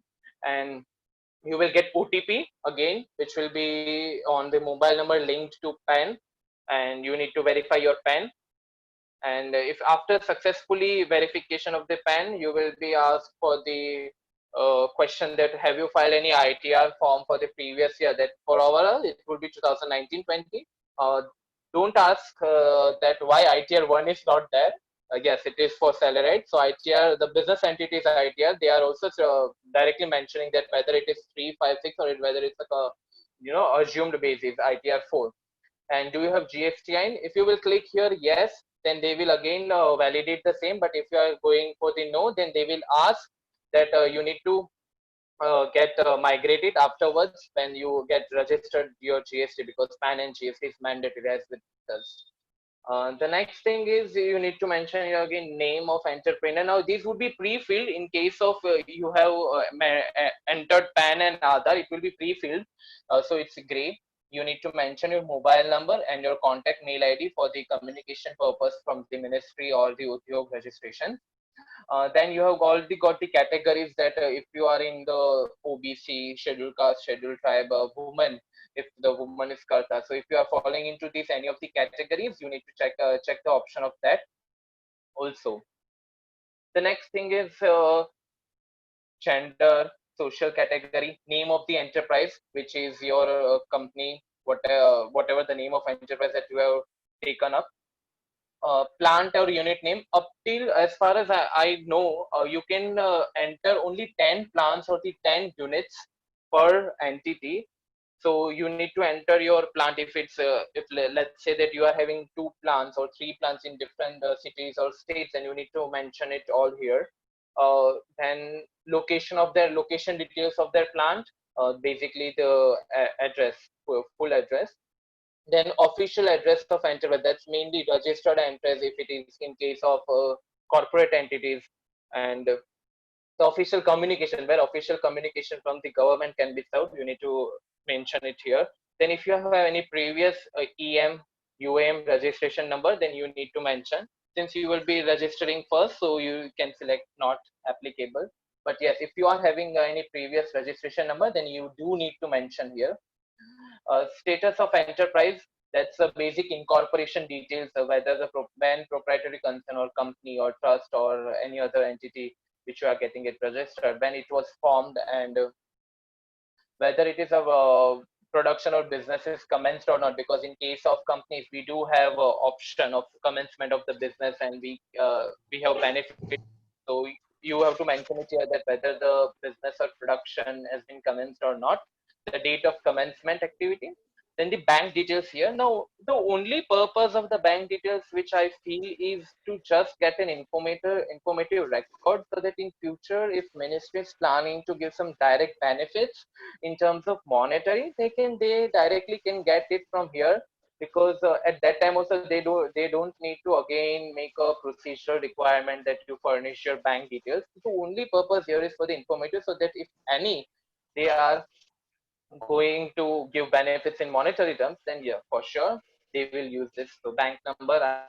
and you will get OTP again, which will be on the mobile number linked to PAN, and you need to verify your PAN. And if after successfully verification of the PAN, you will be asked for the question that have you filed any ITR form for the previous year. That for our it will be 2019-20. Don't ask that why ITR 1 is not there. Yes, it is for salaried. So ITR, the business entities ITR, they are also directly mentioning that whether it is 3, 5, 6 or whether it's like a assumed basis ITR 4. And do you have GSTIN? If you will click here yes, then they will again validate the same. But if you are going for the no, then they will ask that you need to get migrated afterwards when you get registered your GST, because PAN and GST is mandatory as with us. The next thing is you need to mention again name of entrepreneur. Now these would be pre-filled in case of you have entered PAN and Aadhaar, it will be pre-filled. So it's great. You need to mention your mobile number and your contact mail ID for the communication purpose from the ministry or the Udyog registration. Then you have already got the categories that if you are in the OBC, scheduled caste, scheduled tribe, woman, if the woman is Karta. So if you are falling into these any of the categories, you need to check the option of that also. The next thing is gender, social category, name of the enterprise, which is your company, whatever the name of enterprise that you have taken up. Plant or unit name. Up till as far as I know, you can enter only 10 plants or the 10 units per entity. So you need to enter your plant if it's let's say that you are having 2 plants or 3 plants in different cities or states, and you need to mention it all here. Then location details of their plant, basically the address, full address. Then official address of enterprise, that's mainly registered enterprise if it is in case of corporate entities. And the official communication, where official communication from the government can be served, you need to mention it here. Then if you have any previous UAM registration number, then you need to mention. Since you will be registering first, so you can select not applicable. But yes, if you are having any previous registration number, then you do need to mention here. Status of enterprise, that's the basic incorporation details, whether when proprietary concern or company or trust or any other entity which you are getting it registered, when it was formed, and whether it is a production or business is commenced or not, because in case of companies we do have a option of commencement of the business, and we have benefit. So you have to mention it here that whether the business or production has been commenced or not, the date of commencement activity. Then the bank details here. Now, the only purpose of the bank details, which I feel, is to just get an informative record, so that in future, if ministry is planning to give some direct benefits in terms of monetary, they directly can get it from here, because at that time also they don't need to again make a procedural requirement that you furnish your bank details. The only purpose here is for the informative, so that if any they are going to give benefits in monetary terms, then yeah, for sure they will use this. So bank number,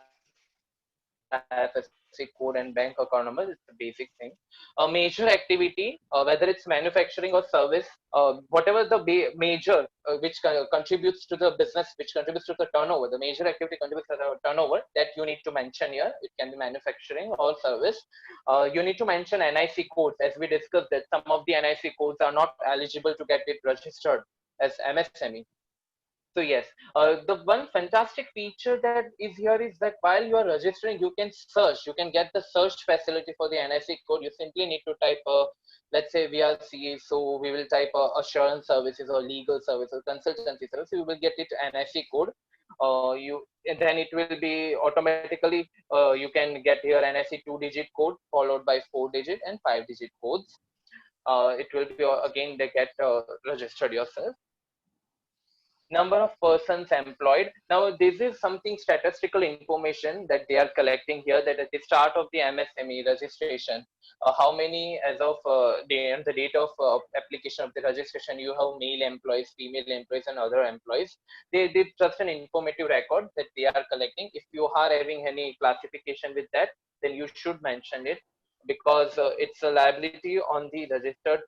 IFSC code, and bank account number is the basic thing. A major activity, whether it's manufacturing or service, whatever the major which contributes to the business, which contributes to the turnover, the major activity contributes to the turnover, that you need to mention here. It can be manufacturing or service. You need to mention NIC codes, as we discussed that some of the NIC codes are not eligible to get it registered as MSME. So yes, the one fantastic feature that is here is that while you are registering, you can search, you can get the search facility for the NIC code. You simply need to type, let's say we are CA, so we will type assurance services or legal services, consultancy services. You will get it NIC code. And then it will be automatically, you can get here NIC 2-digit code followed by 4-digit and 5-digit codes. It will be again they get registered yourself. Number of persons employed. Now, this is something statistical information that they are collecting here, that at the start of the MSME registration, how many as of the date of application of the registration, you have male employees, female employees, and other employees. They did just an informative record that they are collecting. If you are having any classification with that, then you should mention it, because it's a liability on the registered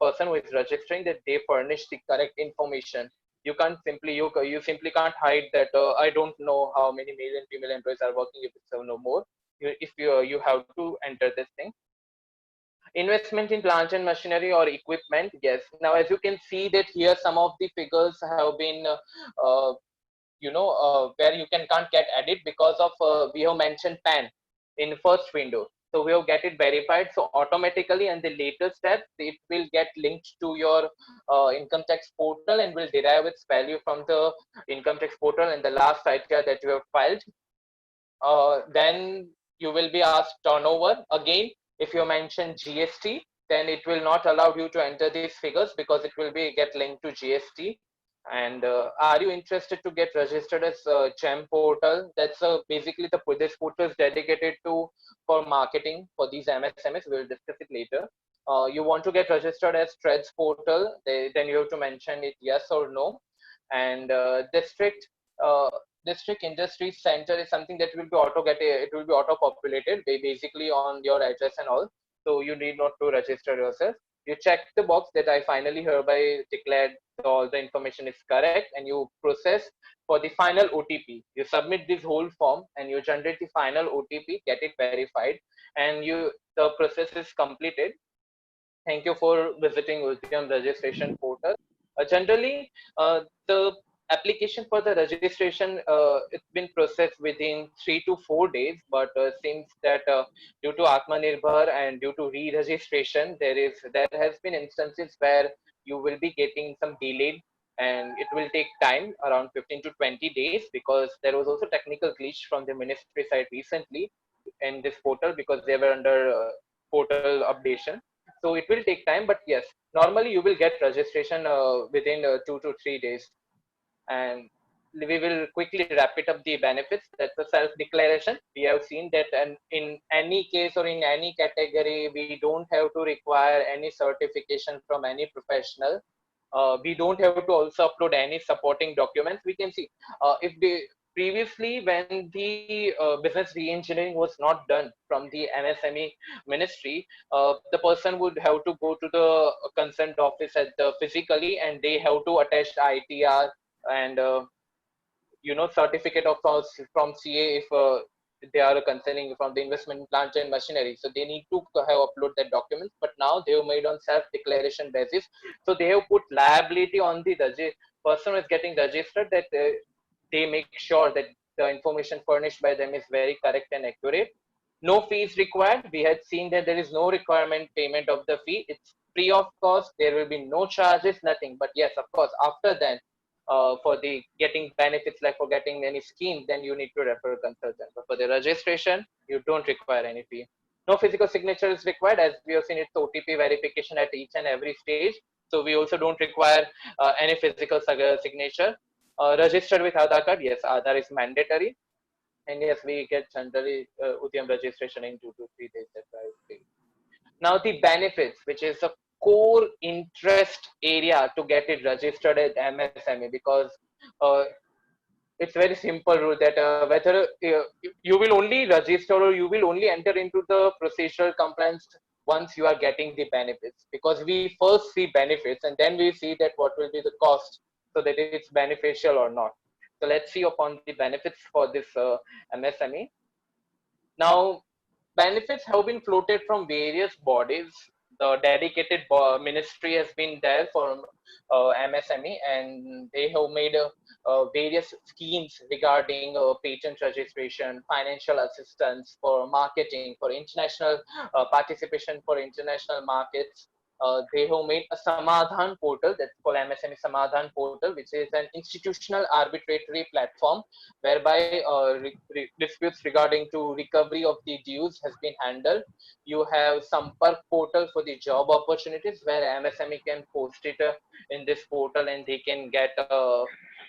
person who is registering, that they furnish the correct information. You can't simply you simply can't hide that I don't know how many male and female employees are working if it's no more. If you have to enter this thing. Investment in plant and machinery or equipment. Yes. Now, as you can see that here, some of the figures have been where you can't get edit, because of we have mentioned PAN in first window. So we will get it verified. So automatically, and the later step, it will get linked to your income tax portal and will derive its value from the income tax portal and the last ITR that you have filed. Then you will be asked turnover. Again, if you mention GST, then it will not allow you to enter these figures, because it will be get linked to GST. And are you interested to get registered as GEM portal? That's basically this portal is dedicated to for marketing for these MSMEs. We'll discuss it later. You want to get registered as TREDS portal, then you have to mention it yes or no. And district industry center is something that will be auto populated basically on your address and all. So you need not to register yourself. You check the box that I finally hereby declared all the information is correct, and you process for the final OTP. You submit this whole form and you generate the final OTP, get it verified, and the process is completed. Thank you for visiting Udyam registration portal. Generally, the application for the registration, it's been processed within 3 to 4 days, but seems that due to Atmanirbhar and due to re-registration, there has been instances where you will be getting some delayed and it will take time around 15 to 20 days, because there was also technical glitch from the ministry side recently in this portal, because they were under portal updation. So it will take time, but yes, normally you will get registration within 2 to 3 days. And we will quickly wrap it up the benefits. That's a self declaration. We have seen that, and in any case or in any category, we don't have to require any certification from any professional. We don't have to also upload any supporting documents. We can see if the previously, when the business re-engineering was not done from the MSME ministry, the person would have to go to the consent office at the physically, and they have to attach ITR and certificate of from CA if they are concerning from the investment plant and machinery. So they need to have upload that documents. But now they have made on self declaration basis. So they have put liability on the person who is getting registered, that they make sure that the information furnished by them is very correct and accurate. No fees required. We had seen that there is no requirement payment of the fee. It's free of cost. There will be no charges, nothing. But yes, of course, after that, for the getting benefits, like for getting any scheme, then you need to refer a consultant. But for the registration, you don't require any fee. No physical signature is required, as we have seen it's OTP verification at each and every stage. So we also don't require any physical signature. Registered with Aadhaar card, yes, Aadhaar is mandatory. And yes, we get generally Udyam registration in 2 to 3 days. That's why I say. Now the benefits, which is a core interest area to get it registered at MSME, because uh, it's very simple rule that whether you will only register or you will only enter into the procedural compliance once you are getting the benefits, because we first see benefits and then we see that what will be the cost, so that it's beneficial or not. So let's see upon the benefits for this MSME. Now, benefits have been floated from various bodies. The dedicated ministry has been there for MSME, and they have made various schemes regarding patent registration, financial assistance for marketing, for international participation for international markets. They have made a Samadhan portal, that's called MSME Samadhan portal, which is an institutional arbitratory platform whereby disputes regarding to recovery of the dues has been handled. You have Sampark portal for the job opportunities, where MSME can post it in this portal and they can get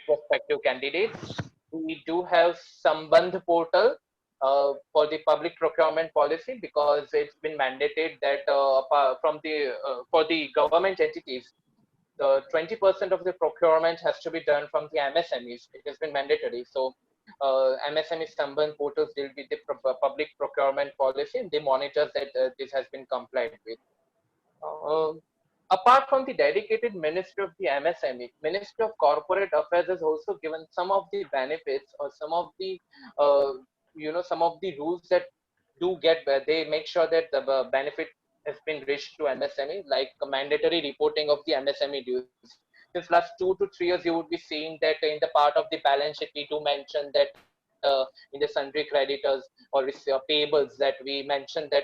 prospective candidates. We do have Sambandh portal for the public procurement policy, because it's been mandated that from the for the government entities, the 20% of the procurement has to be done from the MSMEs. It has been mandatory. So MSME Sambandh portals deal with the public procurement policy, and they monitor that this has been complied with. Uh, Apart from the dedicated Ministry of the MSME, Ministry of Corporate Affairs has also given some of the benefits, or some of the uh, some of the rules that do get where they make sure that the benefit has been reached to MSME, like mandatory reporting of the MSME dues. Since last 2 to 3 years, you would be seeing that in the part of the balance sheet, we do mention that in the sundry creditors or payables, that we mentioned that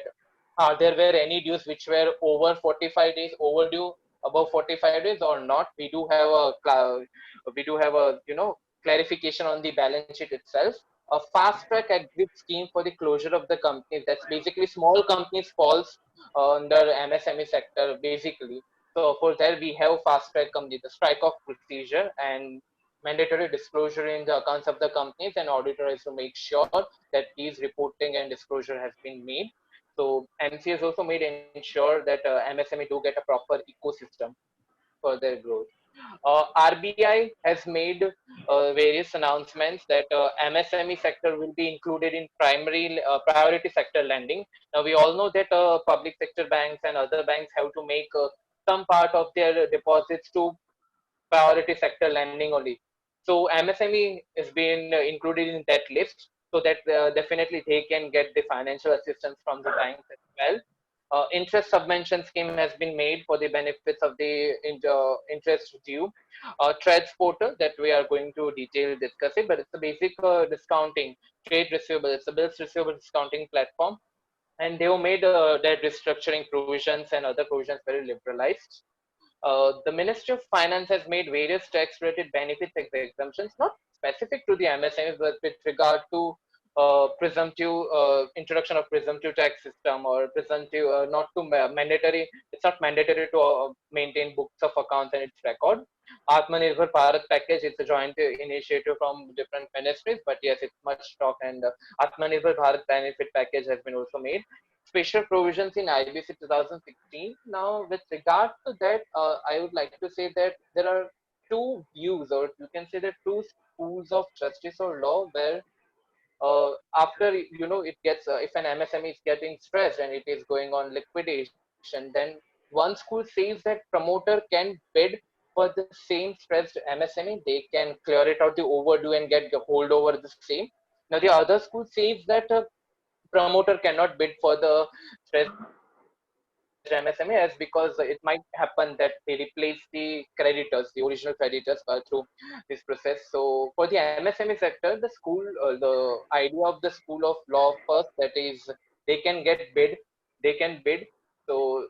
there were any dues which were over 45 days overdue, above 45 days or not. We do have a clarification on the balance sheet itself. A fast track exit scheme for the closure of the companies. That's basically small companies falls under MSME sector basically. So for that we have fast track company, the strike off procedure, and mandatory disclosure in the accounts of the companies, and auditor is to make sure that these reporting and disclosure has been made. So MC has also made ensure that MSME do get a proper ecosystem for their growth. RBI has made various announcements that MSME sector will be included in primary priority sector lending. Now we all know that public sector banks and other banks have to make some part of their deposits to priority sector lending only. So MSME is being included in that list, so that definitely they can get the financial assistance from the banks as well. Interest subvention scheme has been made for the benefits of the interest due. Trades portal that we are going to detail discuss it, but it's a basic discounting trade receivable. It's a bills receivable discounting platform, and they have made debt restructuring provisions and other provisions very liberalized. The Ministry of Finance has made various tax-related benefits exemptions, not specific to the MSMEs, but with regard to presumptive introduction of presumptive tax system, or presumptive not to mandatory. It's not mandatory to maintain books of accounts and its record. Atmanirbhar Bharat package is a joint initiative from different ministries, but yes, it's much talk, and Atmanirbhar Bharat benefit package has been also made. Special provisions in IBC 2016. Now, with regard to that, I would like to say that there are two views, or you can say that two schools of justice or law, where after it gets if an MSME is getting stressed and it is going on liquidation, then one school says that promoter can bid for the same stressed MSME. They can clear it out the overdue and get the hold over the same. Now the other school says that promoter cannot bid for the stressed MSME, as because it might happen that they replace the creditors, the original creditors, through this process. So for the MSME sector, the school, the idea of the school of law first, that is, they can get bid, they can bid. So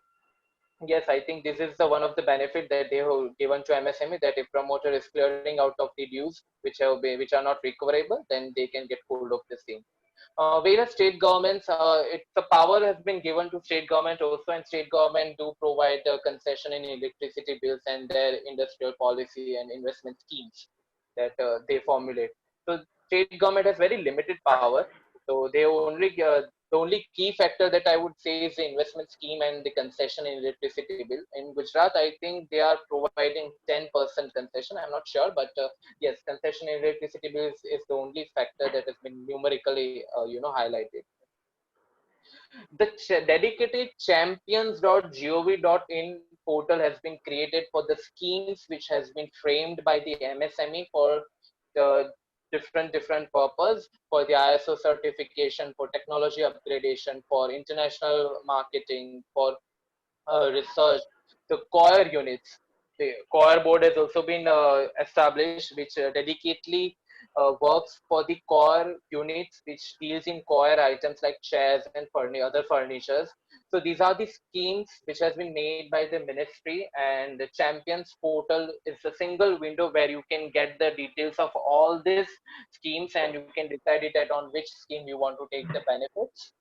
yes, I think this is the one of the benefit that they have given to MSME, that if promoter is clearing out of the dues which are not recoverable, then they can get hold of the same. Various state governments, the power has been given to state government also, and state government do provide concession in electricity bills and their industrial policy and investment schemes that they formulate. So state government has very limited power. So the only key factor that I would say is the investment scheme and the concession in electricity bill. In Gujarat, I think they are providing 10% concession. I'm not sure, but yes, concession in electricity bill is the only factor that has been numerically, highlighted. The dedicated champions.gov.in portal has been created for the schemes which has been framed by the MSME for the different purpose, for the ISO certification, for technology upgradation, for international marketing, for research. The core units, the core board has also been established, which dedicatedly works for the core units, which deals in core items like chairs and other furnitures. So these are the schemes which has been made by the ministry, and the champions portal is a single window where you can get the details of all these schemes, and you can decide it at on which scheme you want to take the benefits.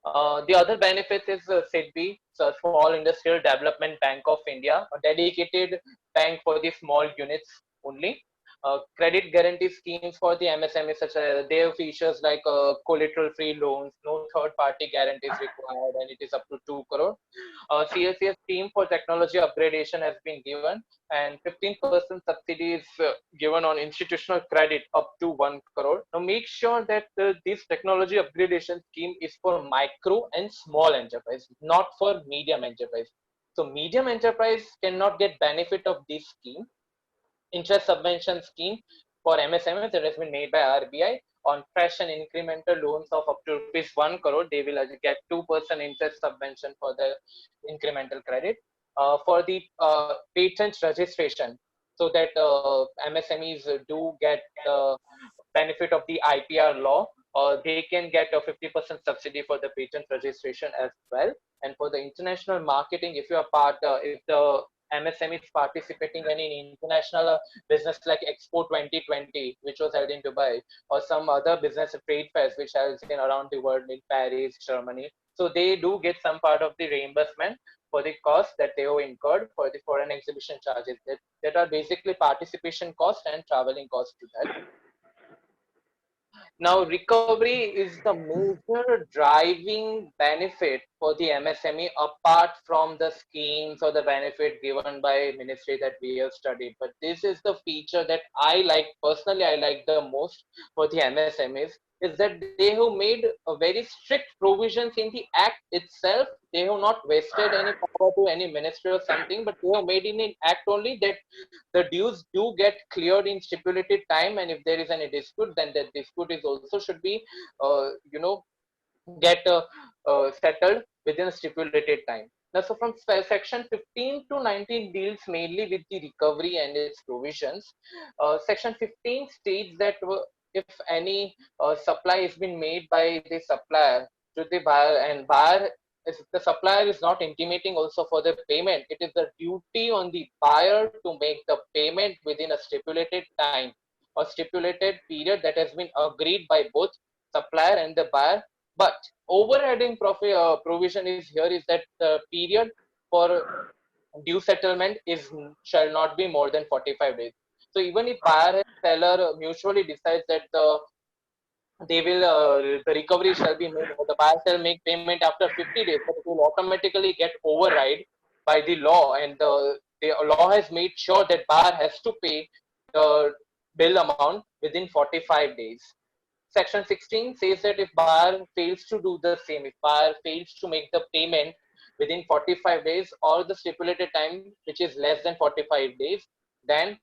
The other benefits is SIDBI, so Small Industrial Development Bank of India, a dedicated bank for the small units only. Credit guarantee schemes for the MSME, such as they have features like collateral-free loans, no third-party guarantees required, and it is up to 2 crore. CSCS scheme for technology upgradation has been given, and 15% subsidy is given on institutional credit up to 1 crore. Now make sure that this technology upgradation scheme is for micro and small enterprise, not for medium enterprise. So medium enterprise cannot get benefit of this scheme. Interest subvention scheme for MSMEs that has been made by RBI on fresh and incremental loans of up to rupees 1 crore. They will get 2% interest subvention for the incremental credit. For the patent registration, so that MSMEs do get the benefit of the IPR law, they can get a 50% subsidy for the patent registration as well. And for the international marketing, if you are if the MSME is participating in an international business like Expo 2020, which was held in Dubai, or some other business trade fairs which has been around the world in Paris, Germany. So they do get some part of the reimbursement for the cost that they have incurred for the foreign exhibition charges that are basically participation cost and traveling cost to that. Now, recovery is the major driving benefit for the MSME apart from the schemes or the benefit given by ministry that we have studied. But this is the feature that I like, personally, I like the most for the MSMEs, is that they have made a very strict provisions in the act itself. They have not wasted any power to any ministry or something, but they have made in an act only that the dues do get cleared in stipulated time, and if there is any dispute, then that dispute is also should be get settled within a stipulated time. Now, so from section 15 to 19 deals mainly with the recovery and its provisions. Section 15 states that if any supply has been made by the supplier to the buyer, and buyer if the supplier is not intimating also for the payment, it is the duty on the buyer to make the payment within a stipulated time or stipulated period that has been agreed by both supplier and the buyer. But overriding provision is here is that the period for due settlement is shall not be more than 45 days. So even if buyer and seller mutually decides that they will the recovery shall be made, or the buyer shall make payment after 50 days, but it will automatically get override by the law, and the law has made sure that buyer has to pay the bill amount within 45 days. Section 16 says that if buyer fails to do the same, if buyer fails to make the payment within 45 days or the stipulated time, which is less than 45 days, then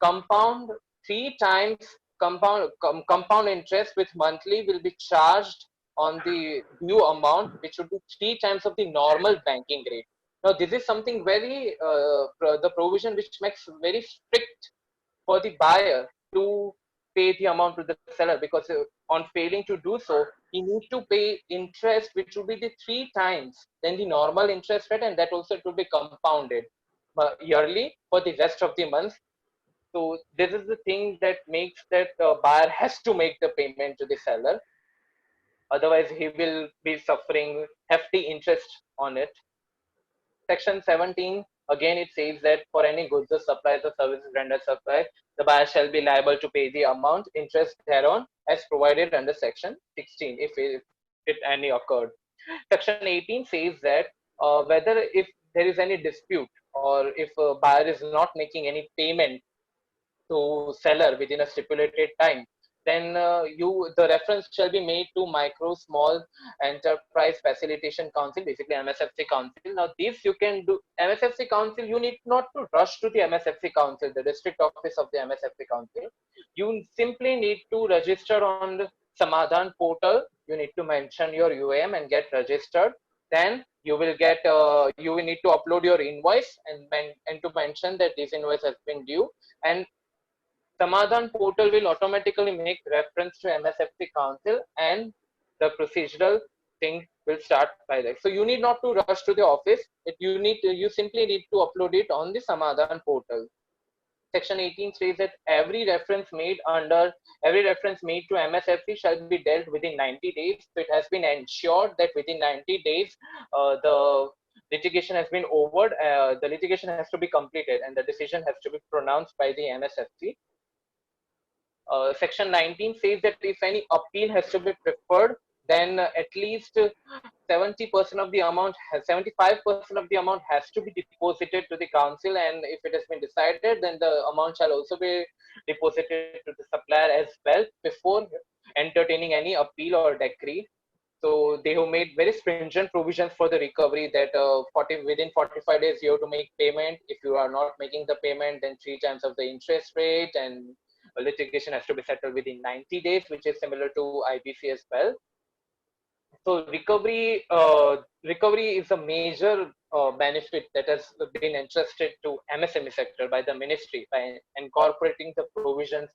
compound three times compound interest with monthly will be charged on the due amount, which would be three times of the normal banking rate. Now, this is something very the provision which makes very strict for the buyer to pay the amount to the seller, because on failing to do so, he needs to pay interest which will be the three times then the normal interest rate, and that also it will be compounded yearly for the rest of the month. So this is the thing that makes that buyer has to make the payment to the seller. Otherwise, he will be suffering hefty interest on it. Section 17, again, it says that for any goods or supplies or services rendered supplied, the buyer shall be liable to pay the amount, interest thereon, as provided under Section 16, if it any occurred. Section 18 says that whether if there is any dispute or if a buyer is not making any payment to seller within a stipulated time, then the reference shall be made to Micro Small Enterprise Facilitation Council, basically MSFC Council. Now this you can do MSFC Council, you need not to rush to the MSFC Council, the district office of the MSFC Council. You simply need to register on the Samadhan portal. You need to mention your UAM and get registered. Then you will get you will need to upload your invoice and to mention that this invoice has been due, and Samadhan portal will automatically make reference to MSFC Council, and the procedural thing will start by that. So you need not to rush to the office. You simply need to upload it on the Samadhan portal. Section 18 says that every reference made to MSFC shall be dealt within 90 days. So it has been ensured that within 90 days, the litigation has been over. The litigation has to be completed, and the decision has to be pronounced by the MSFC. Section 19 says that if any appeal has to be preferred, then at least 70% of the amount, 75% of the amount has to be deposited to the council, and if it has been decided, then the amount shall also be deposited to the supplier as well before entertaining any appeal or decree. So they have made very stringent provisions for the recovery that within 45 days you have to make payment. If you are not making the payment, then three times of the interest rate, and litigation has to be settled within 90 days, which is similar to IBC as well. So recovery is a major benefit that has been entrusted to MSME sector by the ministry by incorporating the provisions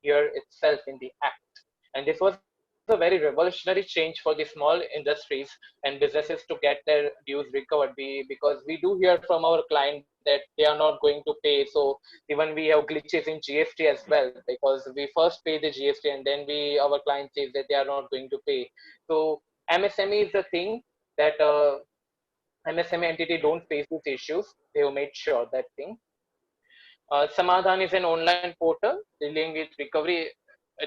here itself in the act. And this was a very revolutionary change for the small industries and businesses to get their dues recovered, because we do hear from our client that they are not going to pay. So even we have glitches in GST as well, because we first pay the GST and then our client says that they are not going to pay. So MSME is the thing that MSME entity don't face these issues. They have made sure that thing. Samadhan is an online portal dealing with recovery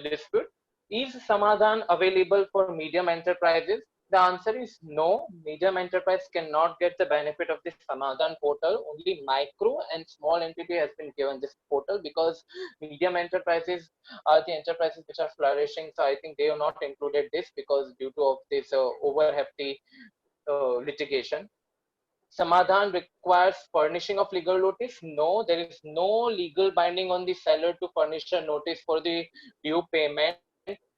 dispute. Is Samadhan available for medium enterprises? The answer is no. Medium enterprise cannot get the benefit of this Samadhan portal. Only micro and small entity has been given this portal, because medium enterprises are the enterprises which are flourishing. So I think they have not included this because due to this over hefty litigation. Samadhan requires furnishing of legal notice. No, there is no legal binding on the seller to furnish a notice for the due payment.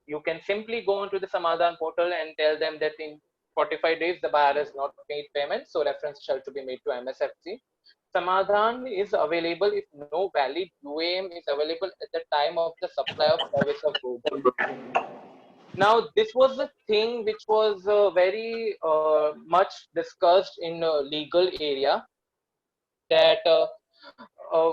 You can simply go onto the Samadhan portal and tell them that in 45 days the buyer has not made payment, so reference shall to be made to MSFC. Samadhan is available if no valid UAM is available at the time of the supply of service of goods. Now, this was a thing which was very much discussed in legal area, that uh,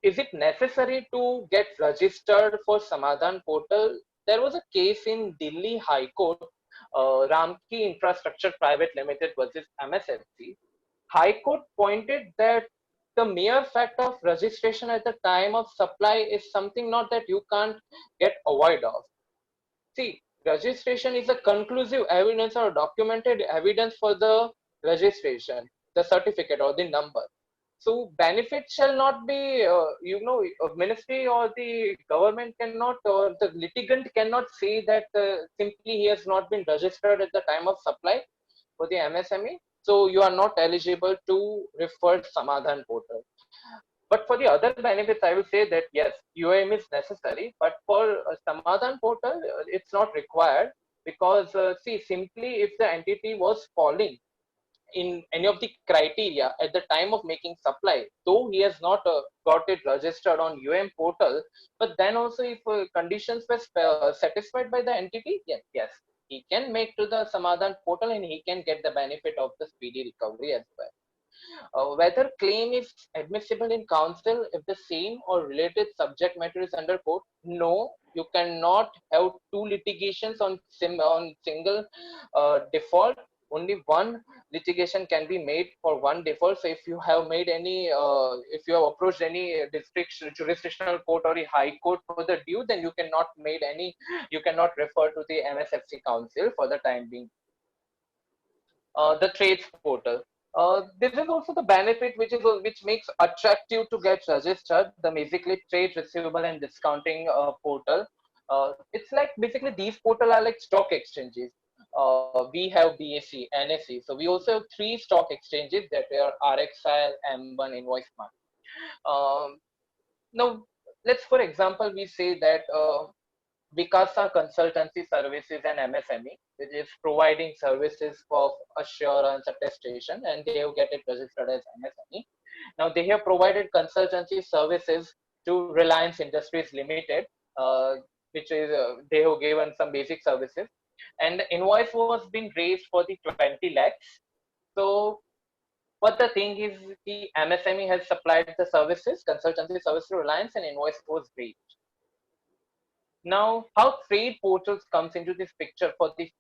is it necessary to get registered for Samadhan portal? There was a case in Delhi High Court, Ramki Infrastructure Private Limited versus MSFC. High Court pointed that the mere fact of registration at the time of supply is something not that you can't get avoid of. See, registration is a conclusive evidence or documented evidence for the registration, the certificate or the number. So benefit shall not be, ministry or the government cannot, or the litigant cannot say that simply he has not been registered at the time of supply for the MSME. So you are not eligible to refer Samadhan portal. But for the other benefits, I will say that yes, UAM is necessary, but for Samadhan portal, it's not required, because see, simply if the entity was falling in any of the criteria at the time of making supply, though he has not got it registered on UAM portal, but then also if conditions were satisfied by the entity, yes, he can make to the Samadhan portal and he can get the benefit of the speedy recovery as well. Whether claim is admissible in council if the same or related subject matter is under court? No, you cannot have two litigations on single default. Only one litigation can be made for one default. So if you have made any, if you have approached any district jurisdictional court or a high court for the due, then you cannot made any, you cannot refer to the MSFC council for the time being. The trades portal. This is also the benefit which makes attractive to get registered. The basically trade receivable and discounting portal. It's like basically these portal are like stock exchanges. We have BSE, NSE. So we also have 3 stock exchanges that are RXIL, M1, InvoiceMart. Now, let's for example we say that Vikasa Consultancy Services and MSME, which is providing services for assurance attestation, and they have get it registered as MSME. Now they have provided consultancy services to Reliance Industries Limited, which is they have given some basic services, and the invoice was being raised for the 20 lakhs. So what the thing is, the MSME has supplied the services, consultancy service to Reliance, and invoice was raised. Now, how trade portals comes into this picture for the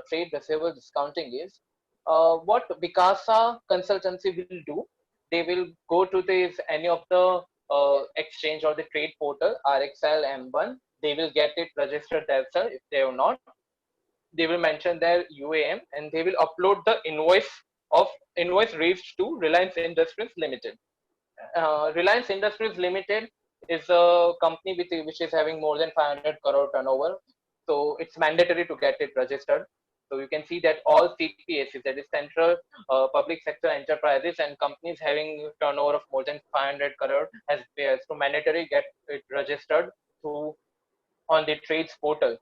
trade receivable discounting is, what Vikasa Consultancy will do, they will go to this any of the exchange or the trade portal, RXL, M1, they will get it registered themselves. If they have not, they will mention their UAM and they will upload the invoice raised to Reliance Industries Limited. Reliance Industries Limited is a company which is having more than 500 crore turnover. So it's mandatory to get it registered. So you can see that all CPSEs, that is Central Public Sector Enterprises and companies having turnover of more than 500 crore has to mandatory get it registered through on the trades portal.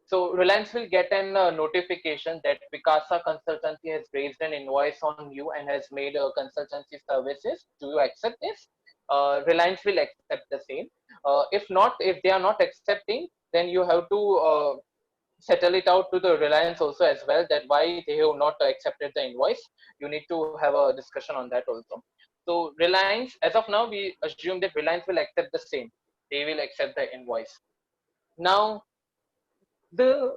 So Reliance will get an notification that Vikasa Consultancy has raised an invoice on you and has made consultancy services. Do you accept this? Reliance will accept the same. If not, if they are not accepting, then you have to settle it out to the Reliance also as well, that why they have not accepted the invoice. You need to have a discussion on that also. So Reliance, as of now, we assume that Reliance will accept the same. They will accept the invoice. Now, the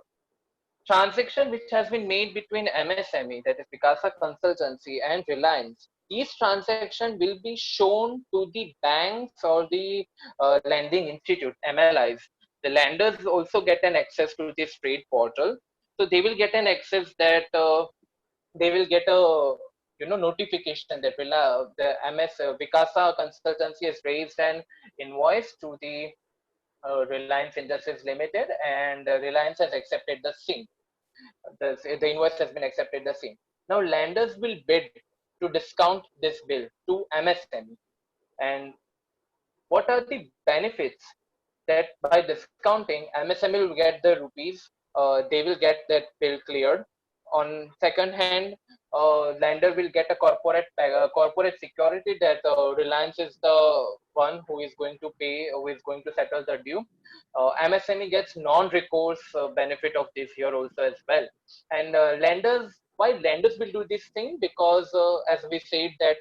transaction which has been made between MSME, that is Vikasa Consultancy, and Reliance, each transaction will be shown to the banks or the lending institute, MLIs. The lenders also get an access to this trade portal. So they will get an access that they will get a notification that will the Vikasa Consultancy has raised an invoice to the Reliance Industries Limited, and Reliance has accepted the same. The invoice has been accepted the same. Now lenders will bid to discount this bill to MSME. And what are the benefits? That by discounting, MSME will get the rupees, they will get that bill cleared. On second hand, lender will get a corporate security that Reliance is the one who is going to pay, who is going to settle the due. MSME gets non-recourse benefit of this here also as well. And why lenders will do this thing? Because as we said that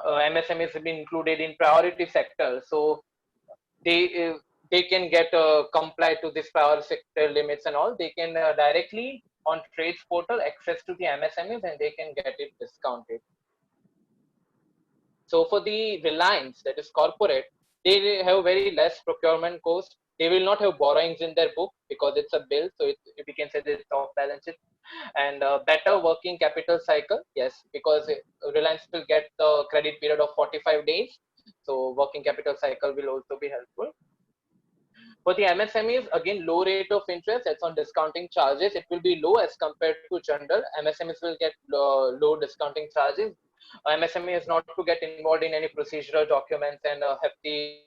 MSMEs have been included in priority sector, so they they can get comply to this priority sector limits and all. They can directly on trades portal access to the MSMEs and they can get it discounted. So for the Reliance, that is corporate, they have very less procurement cost. They will not have borrowings in their book because it's a bill, so we can say that it's off balance sheet. And better working capital cycle, yes, because Reliance will get the credit period of 45 days, so working capital cycle will also be helpful. For the MSMEs, again, low rate of interest, that's on discounting charges. It will be low as compared to general. MSMEs will get low discounting charges. MSME is not to get involved in any procedural documents and hefty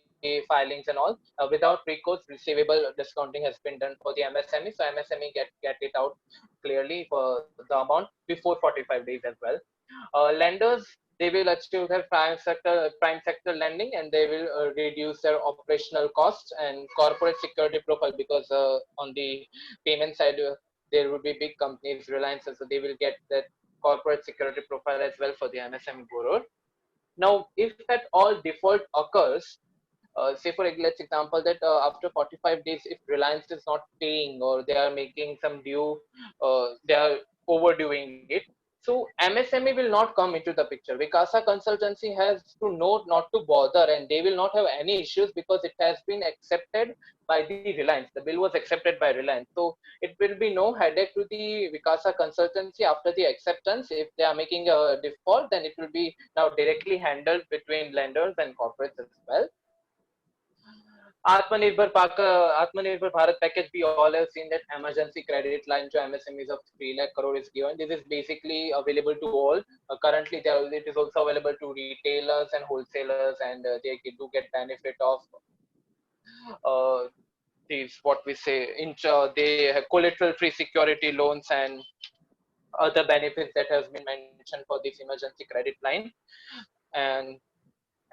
filings and all. Without recourse, receivable discounting has been done for the MSME. So MSME get it out clearly for the amount before 45 days as well. Lenders, they will achieve their prime sector lending and they will reduce their operational costs and corporate security profile, because on the payment side there will be big companies, Reliance, so they will get that corporate security profile as well for the MSME borrower. Now if at all default occurs, say for let's example that after 45 days if Reliance is not paying or they are making some due, they are overdoing it, so MSME will not come into the picture. Vikasa consultancy has to know not to bother and they will not have any issues because it has been accepted by the Reliance. The bill was accepted by Reliance, so it will be no headache to the Vikasa consultancy after the acceptance. If they are making a default, then it will be now directly handled between lenders and corporates as well. Atmanirbhar Bharat package, we all have seen that emergency credit line to MSMEs of 3 lakh crore is given. This is basically available to all. Currently, it is also available to retailers and wholesalers, and they do get benefit of these, what we say, they have collateral-free security loans and other benefits that has been mentioned for this emergency credit line. And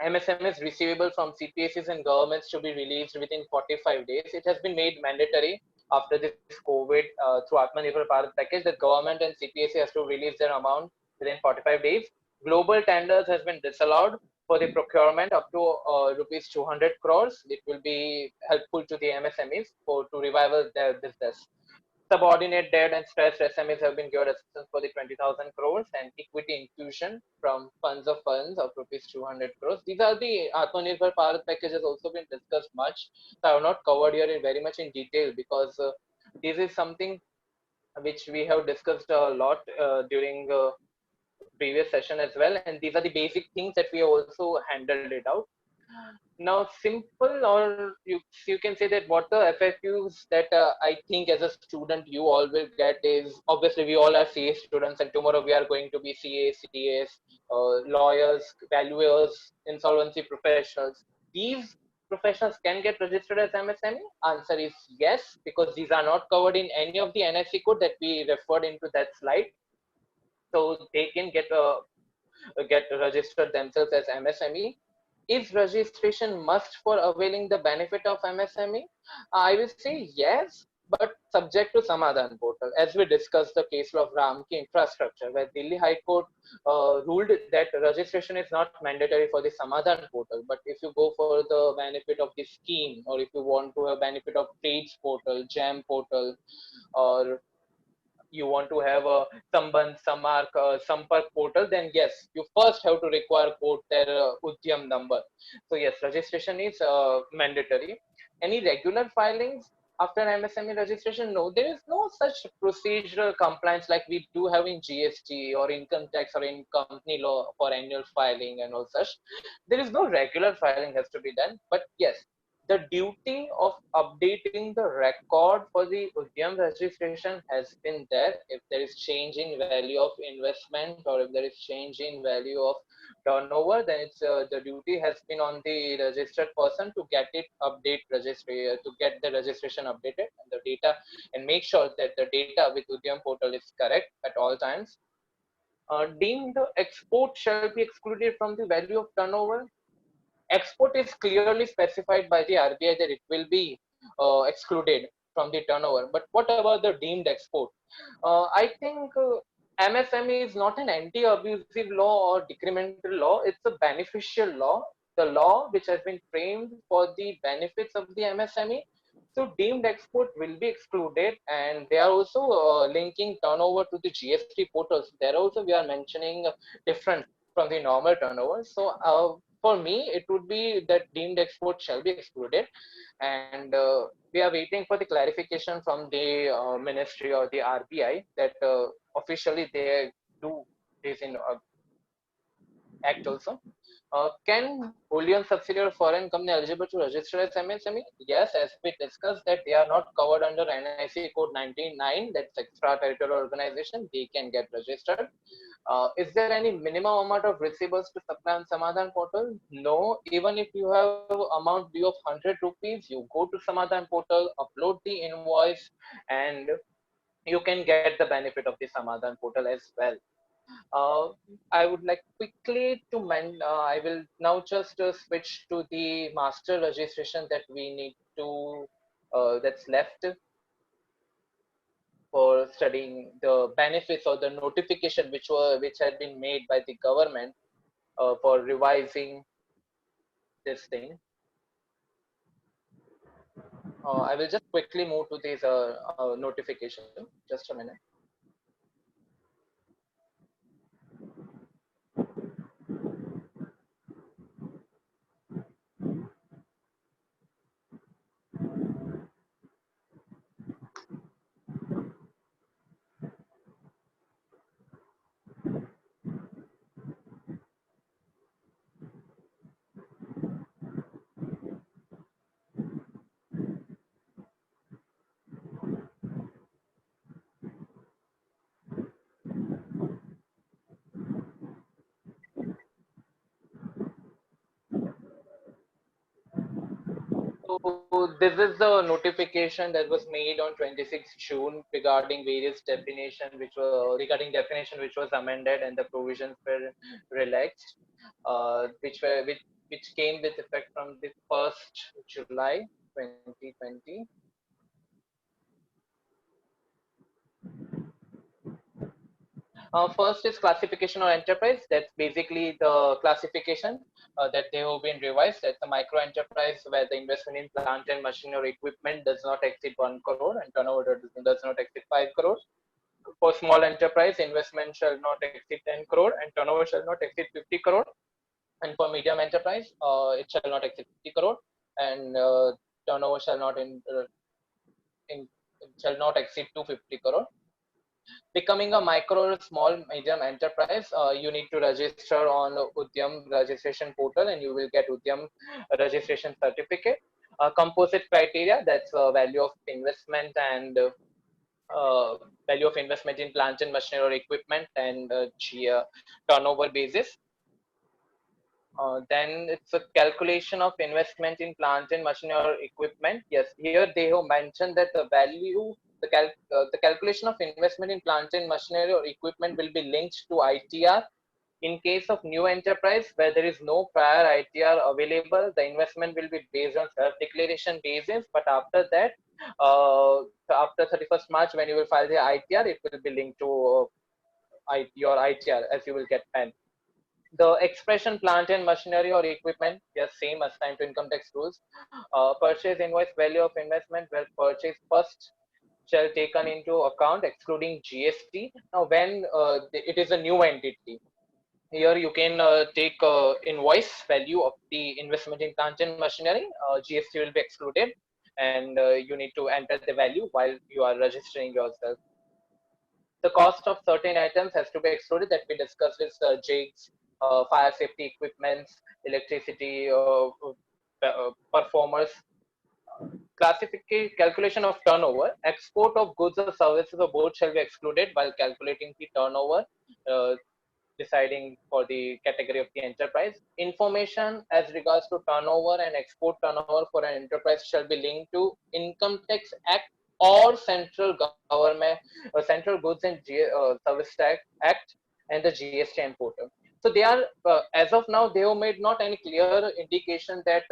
MSMEs receivable from CPSEs and governments to be released within 45 days. It has been made mandatory after this COVID through Atmanirbhar Bharat package that government and CPSE has to release their amount within 45 days. Global tenders has been disallowed for the procurement up to rupees 200 crores. It will be helpful to the MSMEs to revival their business. Subordinate debt and stressed SMEs have been given assistance for the 20,000 crores and equity infusion from funds of rupees 200 crores. These are the Atmanirbhar Bharat package has also been discussed much. So I have not covered here in very much in detail because this is something which we have discussed a lot during previous session as well. And these are the basic things that we have also handled it out. Now, simple, or you can say that what the FAQs that I think as a student you all will get is, obviously we all are CA students and tomorrow we are going to be CAs, lawyers, valuers, insolvency professionals. These professionals can get registered as MSME? Answer is yes, because these are not covered in any of the NSE code that we referred into that slide. So they can get registered themselves as MSME. Is registration must for availing the benefit of MSME? I will say yes, but subject to Samadhan portal. As we discussed the case of Ramki infrastructure, where Delhi High Court ruled that registration is not mandatory for the Samadhan portal. But if you go for the benefit of the scheme, or if you want to have benefit of trades portal, JAM portal, or you want to have a Sampark portal, then yes, you first have to require quote their Udyam number. So yes, registration is mandatory. Any regular filings after MSME registration? No, there is no such procedural compliance like we do have in GST or income tax or in company law for annual filing and all such. There is no regular filing has to be done, but yes, the duty of updating the record for the Udyam registration has been there. If there is change in value of investment or if there is change in value of turnover, then it's the duty has been on the registered person to get it to get the registration updated and the data, and make sure that the data with Udyam portal is correct at all times. Deemed export shall be excluded from the value of turnover. Export is clearly specified by the RBI that it will be excluded from the turnover. But what about the deemed export? I think MSME is not an anti-abusive law or decremental law. It's a beneficial law. The law which has been framed for the benefits of the MSME. So deemed export will be excluded, and they are also linking turnover to the GST portals. There also we are mentioning different from the normal turnover. So for me, it would be that deemed export shall be excluded, and we are waiting for the clarification from the ministry or the RBI that officially they do this in act also. Can bullion subsidiary or foreign company eligible to register as MSME? Yes, as we discussed that they are not covered under NIC code 199, that's extraterritorial organization, they can get registered. Is there any minimum amount of receivables to supply on Samadhan portal? No, even if you have amount due of 100 rupees, you go to Samadhan portal, upload the invoice, and you can get the benefit of the Samadhan portal as well. I would like quickly to I will now just switch to the master registration that we need to that's left for studying the benefits or the notification which had been made by the government for revising this thing. I will just quickly move to this notification. Just a minute. So this is the notification that was made on 26th June regarding various definition which was amended and the provisions were relaxed, which came with effect from the 1st July 2020. First is classification or enterprise. That's basically the classification that they have been revised. That's a micro enterprise where the investment in plant and machine or equipment does not exceed 1 crore and turnover does not exceed 5 crores. For small enterprise, investment shall not exceed 10 crore and turnover shall not exceed 50 crore. And for medium enterprise, it shall not exceed 50 crore and turnover shall not exceed 250 crore. Becoming a micro or small medium enterprise, you need to register on Udyam registration portal and you will get Udyam registration certificate. Composite criteria, that's value of investment and value of investment in plant and machinery or equipment and turnover basis. Then it's a calculation of investment in plant and machinery or equipment. Yes, here they have mentioned that the calculation of investment in plant and machinery or equipment will be linked to ITR. In case of new enterprise where there is no prior ITR available, the investment will be based on self-declaration basis. But after that, after 31st March, when you will file the ITR, it will be linked to your ITR as you will get PAN. The expression plant and machinery or equipment, yes, same assigned to income tax rules. Purchase invoice value of investment where purchase first shall taken into account excluding GST. Now, when it is a new entity, here you can take invoice value of the investment in plant and machinery. GST will be excluded, and you need to enter the value while you are registering yourself. The cost of certain items has to be excluded that we discussed with jigs, fire safety equipments, electricity, performers. Calculation of turnover. Export of goods or services or both shall be excluded while calculating the turnover, deciding for the category of the enterprise. Information as regards to turnover and export turnover for an enterprise shall be linked to Income Tax Act or Central Government Central Goods and Service Tax Act, and the GST importer. So they are, as of now, they have made not any clear indication that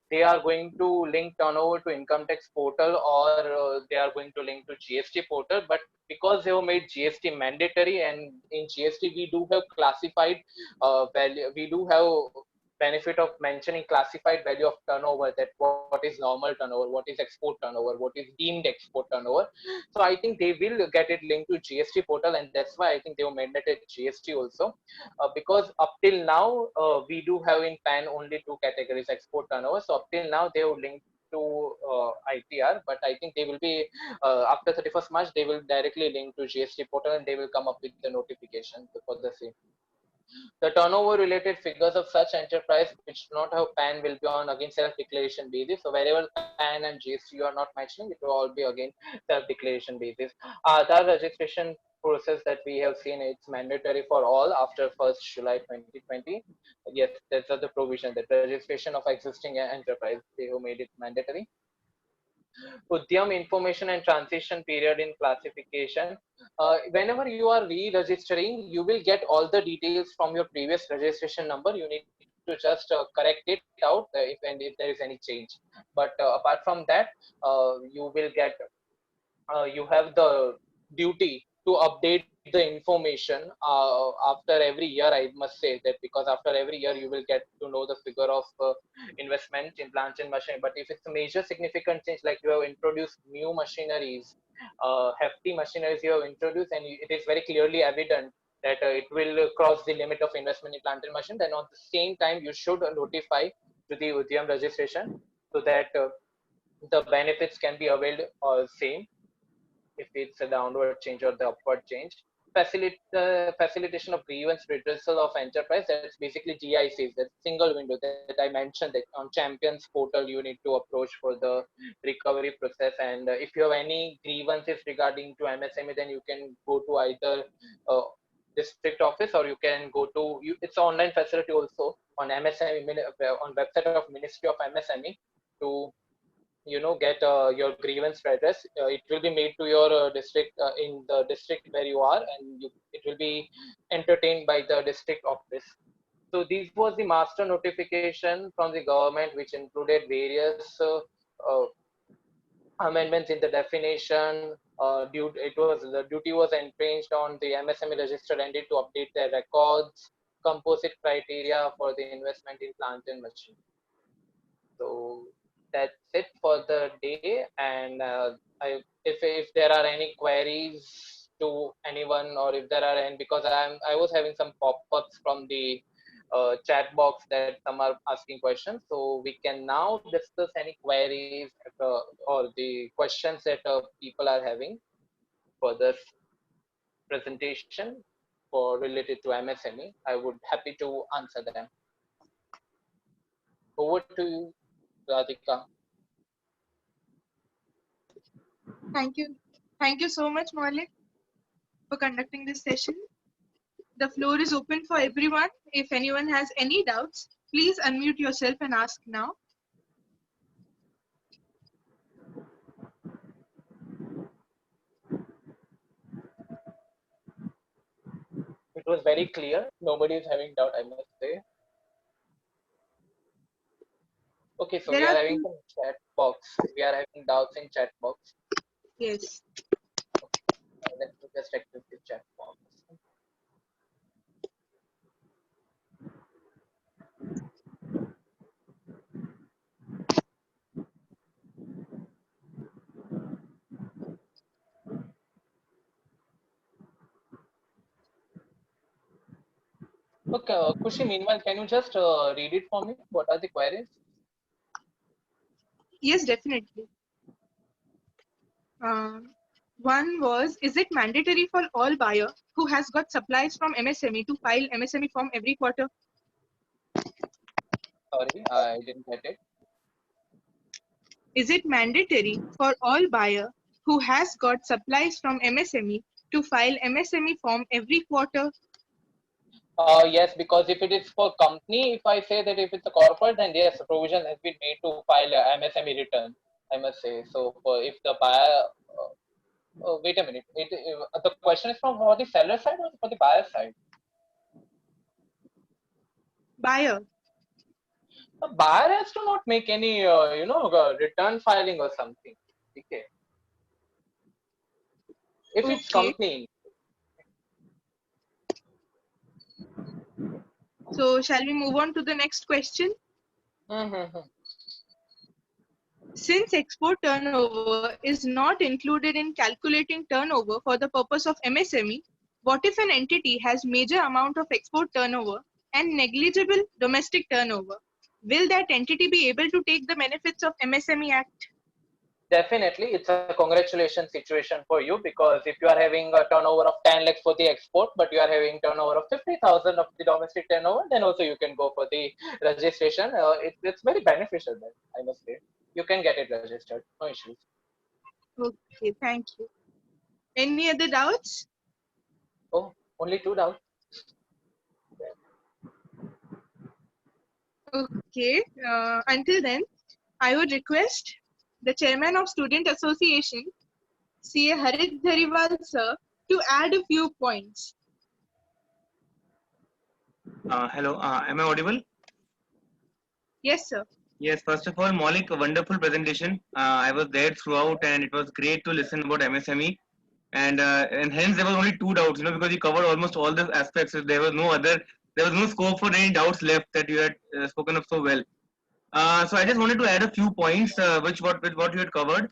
they are going to link turnover to income tax portal, or they are going to link to GST portal. But because they have made GST mandatory, and in GST we do have classified value, we do have benefit of mentioning classified value of turnover, that what is normal turnover, what is export turnover, what is deemed export turnover. So I think they will get it linked to GST portal, and that's why I think they have mandated GST also, because up till now we do have in PAN only two categories, export turnover. So up till now they have linked to ITR, but I think they will be after 31st March they will directly link to GST portal, and they will come up with the notification for the same. The turnover related figures of such enterprise which do not have PAN will be on again self-declaration basis. So wherever PAN and GST you are not mentioning, it will all be again self-declaration basis. Aadhaar registration process that we have seen, it's mandatory for all after 1st July 2020. Yes, that's the provision that registration of existing enterprise, they have made it mandatory. Udyam information and transition period in classification. Whenever you are re-registering, you will get all the details from your previous registration number. You need to just correct it out if there is any change. But apart from that, you will get you have the duty to update the information after every year. I must say that, because after every year you will get to know the figure of investment in plant and machinery. But if it's a major significant change, like you have introduced new machineries, hefty machineries you have introduced, and it is very clearly evident that it will cross the limit of investment in plant and machine, then at the same time you should notify to the Udyam registration, so that the benefits can be availed same if it's a downward change or the upward change. Facilitation of grievance redressal of enterprise, that's basically GICs, that single window that I mentioned, that on Champions portal you need to approach for the recovery process. And if you have any grievances regarding to MSME, then you can go to either uh, district office, or you can go to, it's an online facility also on MSME, on website of Ministry of MSME, to get your grievance redress. It will be made to your district, in the district where you are, and it will be entertained by the district office. So this was the master notification from the government, which included various uh, amendments in the definition. The duty was infringed on the MSME registered entity to update their records, composite criteria for the investment in plant and machine. So that's it for the day. And if there are any queries to anyone, or if there are any, because I was having some pop-ups from the chat box that some are asking questions, so we can now discuss any queries or the questions that people are having for this presentation for related to MSME. I would happy to answer them. Over to you, Radhika. Thank you. Thank you so much, Maulik, for conducting this session. The floor is open for everyone. If anyone has any doubts, please unmute yourself and ask now. It was very clear. Nobody is having doubt, I must say. Okay, so we are having some chat box. We are having doubts in chat box. Yes. Okay. Let me just activate the chat box. Okay, Kushi, meanwhile, can you just read it for me? What are the queries? Yes, definitely. One was, is it mandatory for all buyer who has got supplies from MSME to file MSME form every quarter? Sorry, I didn't get it. Is it mandatory for all buyer who has got supplies from MSME to file MSME form every quarter? Yes, because if it is for company, if I say that if it's a corporate, then yes, provision has been made to file a MSME return, I must say. So if the buyer, wait a minute, the question is from for the seller side or for the buyer side? Buyer. A buyer has to not make any, return filing or something. Okay. If it's Okay. company. So shall we move on to the next question? Mm-hmm. Since export turnover is not included in calculating turnover for the purpose of MSME, what if an entity has major amount of export turnover and negligible domestic turnover? Will that entity be able to take the benefits of MSME Act? Definitely, it's a congratulations situation for you, because if you are having a turnover of 10 lakhs for the export, but you are having turnover of 50,000 of the domestic turnover, then also you can go for the registration. It's very beneficial then, I must say. You can get it registered, no issues. Okay, thank you. Any other doubts? Oh, only 2 doubts. Okay, until then, I would request the chairman of Student Association, CA Harit Dhariwal sir, to add a few points. Hello, am I audible? Yes, sir. Yes, first of all, Maulik, a wonderful presentation. I was there throughout, and it was great to listen about MSME. And hence there was only 2 doubts, because you covered almost all the aspects. So there was no scope for any doubts left that you had spoken of so well. So I just wanted to add a few points, with what you had covered.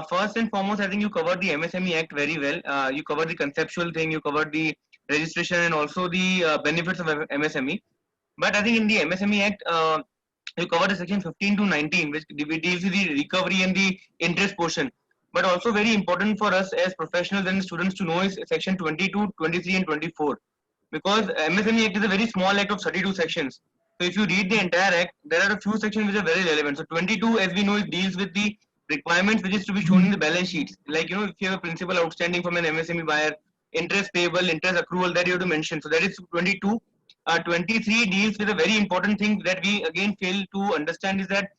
First and foremost, I think you covered the MSME Act very well. You covered the conceptual thing, you covered the registration, and also the benefits of MSME. But I think in the MSME Act, you covered the section 15 to 19, which deals with the recovery and the interest portion. But also very important for us as professionals and students to know is section 22, 23, and 24. Because MSME Act is a very small act of 32 sections. So if you read the entire act, there are a few sections which are very relevant. So 22, as we know, it deals with the requirements which is to be shown in the balance sheets. Like, if you have a principal outstanding from an MSME buyer, interest payable, interest accrual, that you have to mention. So that is 22. 23 deals with a very important thing that we again fail to understand, is that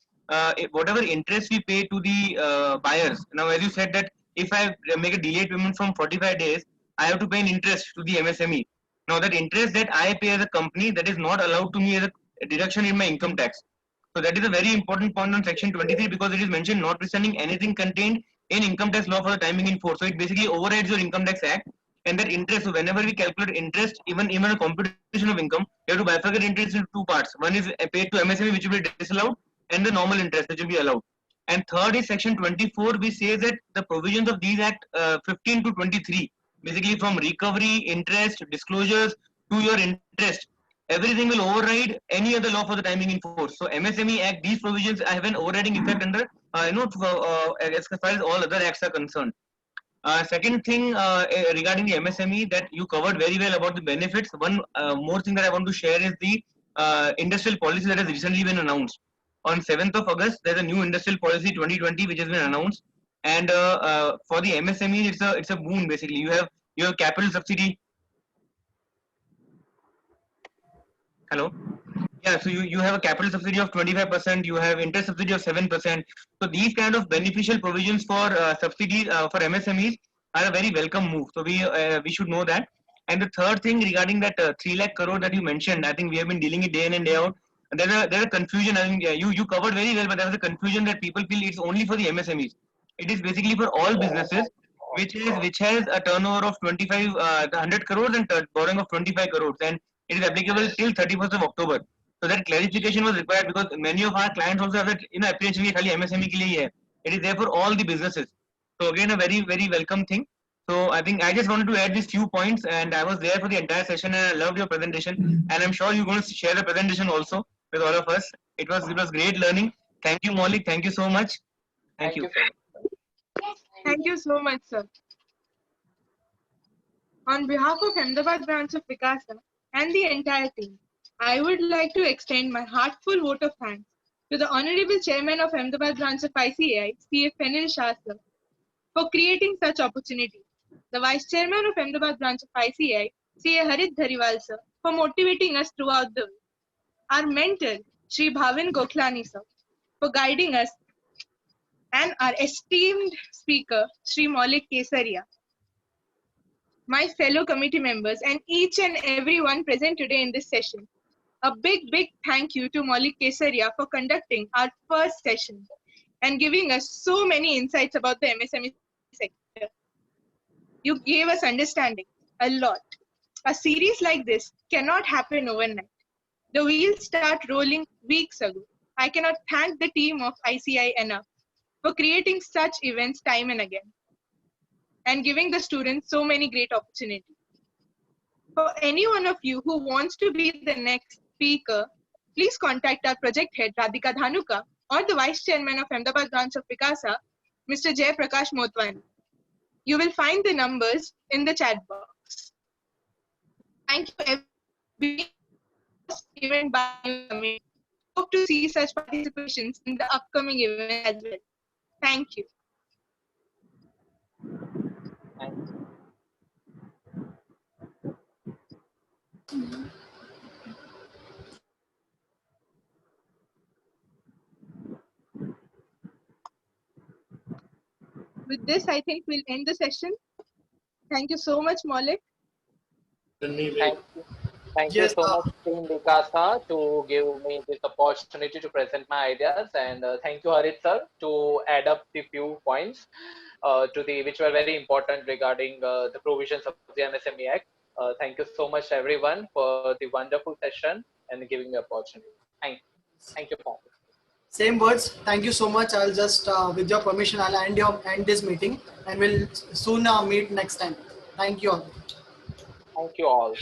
whatever interest we pay to the buyers. Now, as you said that if I make a delayed payment from 45 days, I have to pay an interest to the MSME. Now, that interest that I pay as a company, that is not allowed to me as a deduction in my income tax. So that is a very important point on section 23, because it is mentioned notwithstanding anything contained in income tax law for the timing in force. So it basically overrides your income tax act. And that interest, so whenever we calculate interest, even a computation of income, you have to bifurcate interest into 2 parts. One is paid to MSME, which will be disallowed, and the normal interest, which will be allowed. And third is section 24, which says that the provisions of these act 15 to 23, basically from recovery, interest, disclosures to your interest, everything will override any other law for the timing in force. So MSME Act, these provisions have an overriding effect under, as far as all other acts are concerned. Second thing regarding the MSME, that you covered very well about the benefits. One more thing that I want to share is the industrial policy that has recently been announced. On 7th of August, there's a new industrial policy 2020 which has been announced, and for the MSME, it's a boon basically. You have capital subsidy. Hello. Yeah, so you have a capital subsidy of 25%, you have interest subsidy of 7%. So these kind of beneficial provisions for subsidies for MSMEs are a very welcome move. So we should know that. And the third thing regarding that 3 lakh crore that you mentioned, I think we have been dealing it day in and day out. There's a confusion. I think you covered very well, but there was a confusion that people feel it's only for the MSMEs. It is basically for all businesses, which has a turnover of 100 crores and borrowing of 25 crores, and it is applicable till 31st of October. So that clarification was required, because many of our clients also have that, apprehension कि खाली MSME के लिए ही है. It is there for all the businesses. So again, a very, very welcome thing. So I think I just wanted to add these few points, and I was there for the entire session, and I loved your presentation. And I'm sure you're going to share the presentation also with all of us. It was great learning. Thank you, Maulik. Thank you so much. Thank you. Thank you so much, sir. On behalf of Ahmedabad branch of Vikasa and the entire team, I would like to extend my heartfelt vote of thanks to the Honorable Chairman of Ahmedabad branch of ICAI, CA Fenil Shah sir, for creating such opportunity. The Vice Chairman of Ahmedabad branch of ICAI, CA Harit Dhariwal sir, for motivating us throughout the way. Our mentor, Sri Bhavin Gokhlani sir, for guiding us, and our esteemed speaker, Sri Maulik Kesaria. My fellow committee members and each and every one present today in this session, A big thank you to Maulik Kesaria for conducting our first session and giving us so many insights about the MSME sector. You gave us understanding a lot. A series like this cannot happen overnight. The wheels start rolling weeks ago. I cannot thank the team of ICI enough for creating such events time and again and giving the students so many great opportunities. For any one of you who wants to be the next speaker, please contact our project head Radhika Dhanuka or the vice chairman of Ahmedabad branch of Vikasa, Mr. Jay Prakash Motwani. You will find the numbers in the chat box. Thank you everyone event by you committee. Hope to see such participations in the upcoming event as well. Thank you. With this, I think we'll end the session. Thank you so much, Maulik. Thank you so much, Team Vikasa, to give me this opportunity to present my ideas, and thank you, Harit sir, to add up the few points which were very important regarding the provisions of the MSME Act. Thank you so much, everyone, for the wonderful session and giving me opportunity. Thank you, Paul. Same words. Thank you so much. I'll just, with your permission, I'll end this meeting, and we'll soon meet next time. Thank you all. Thank you all.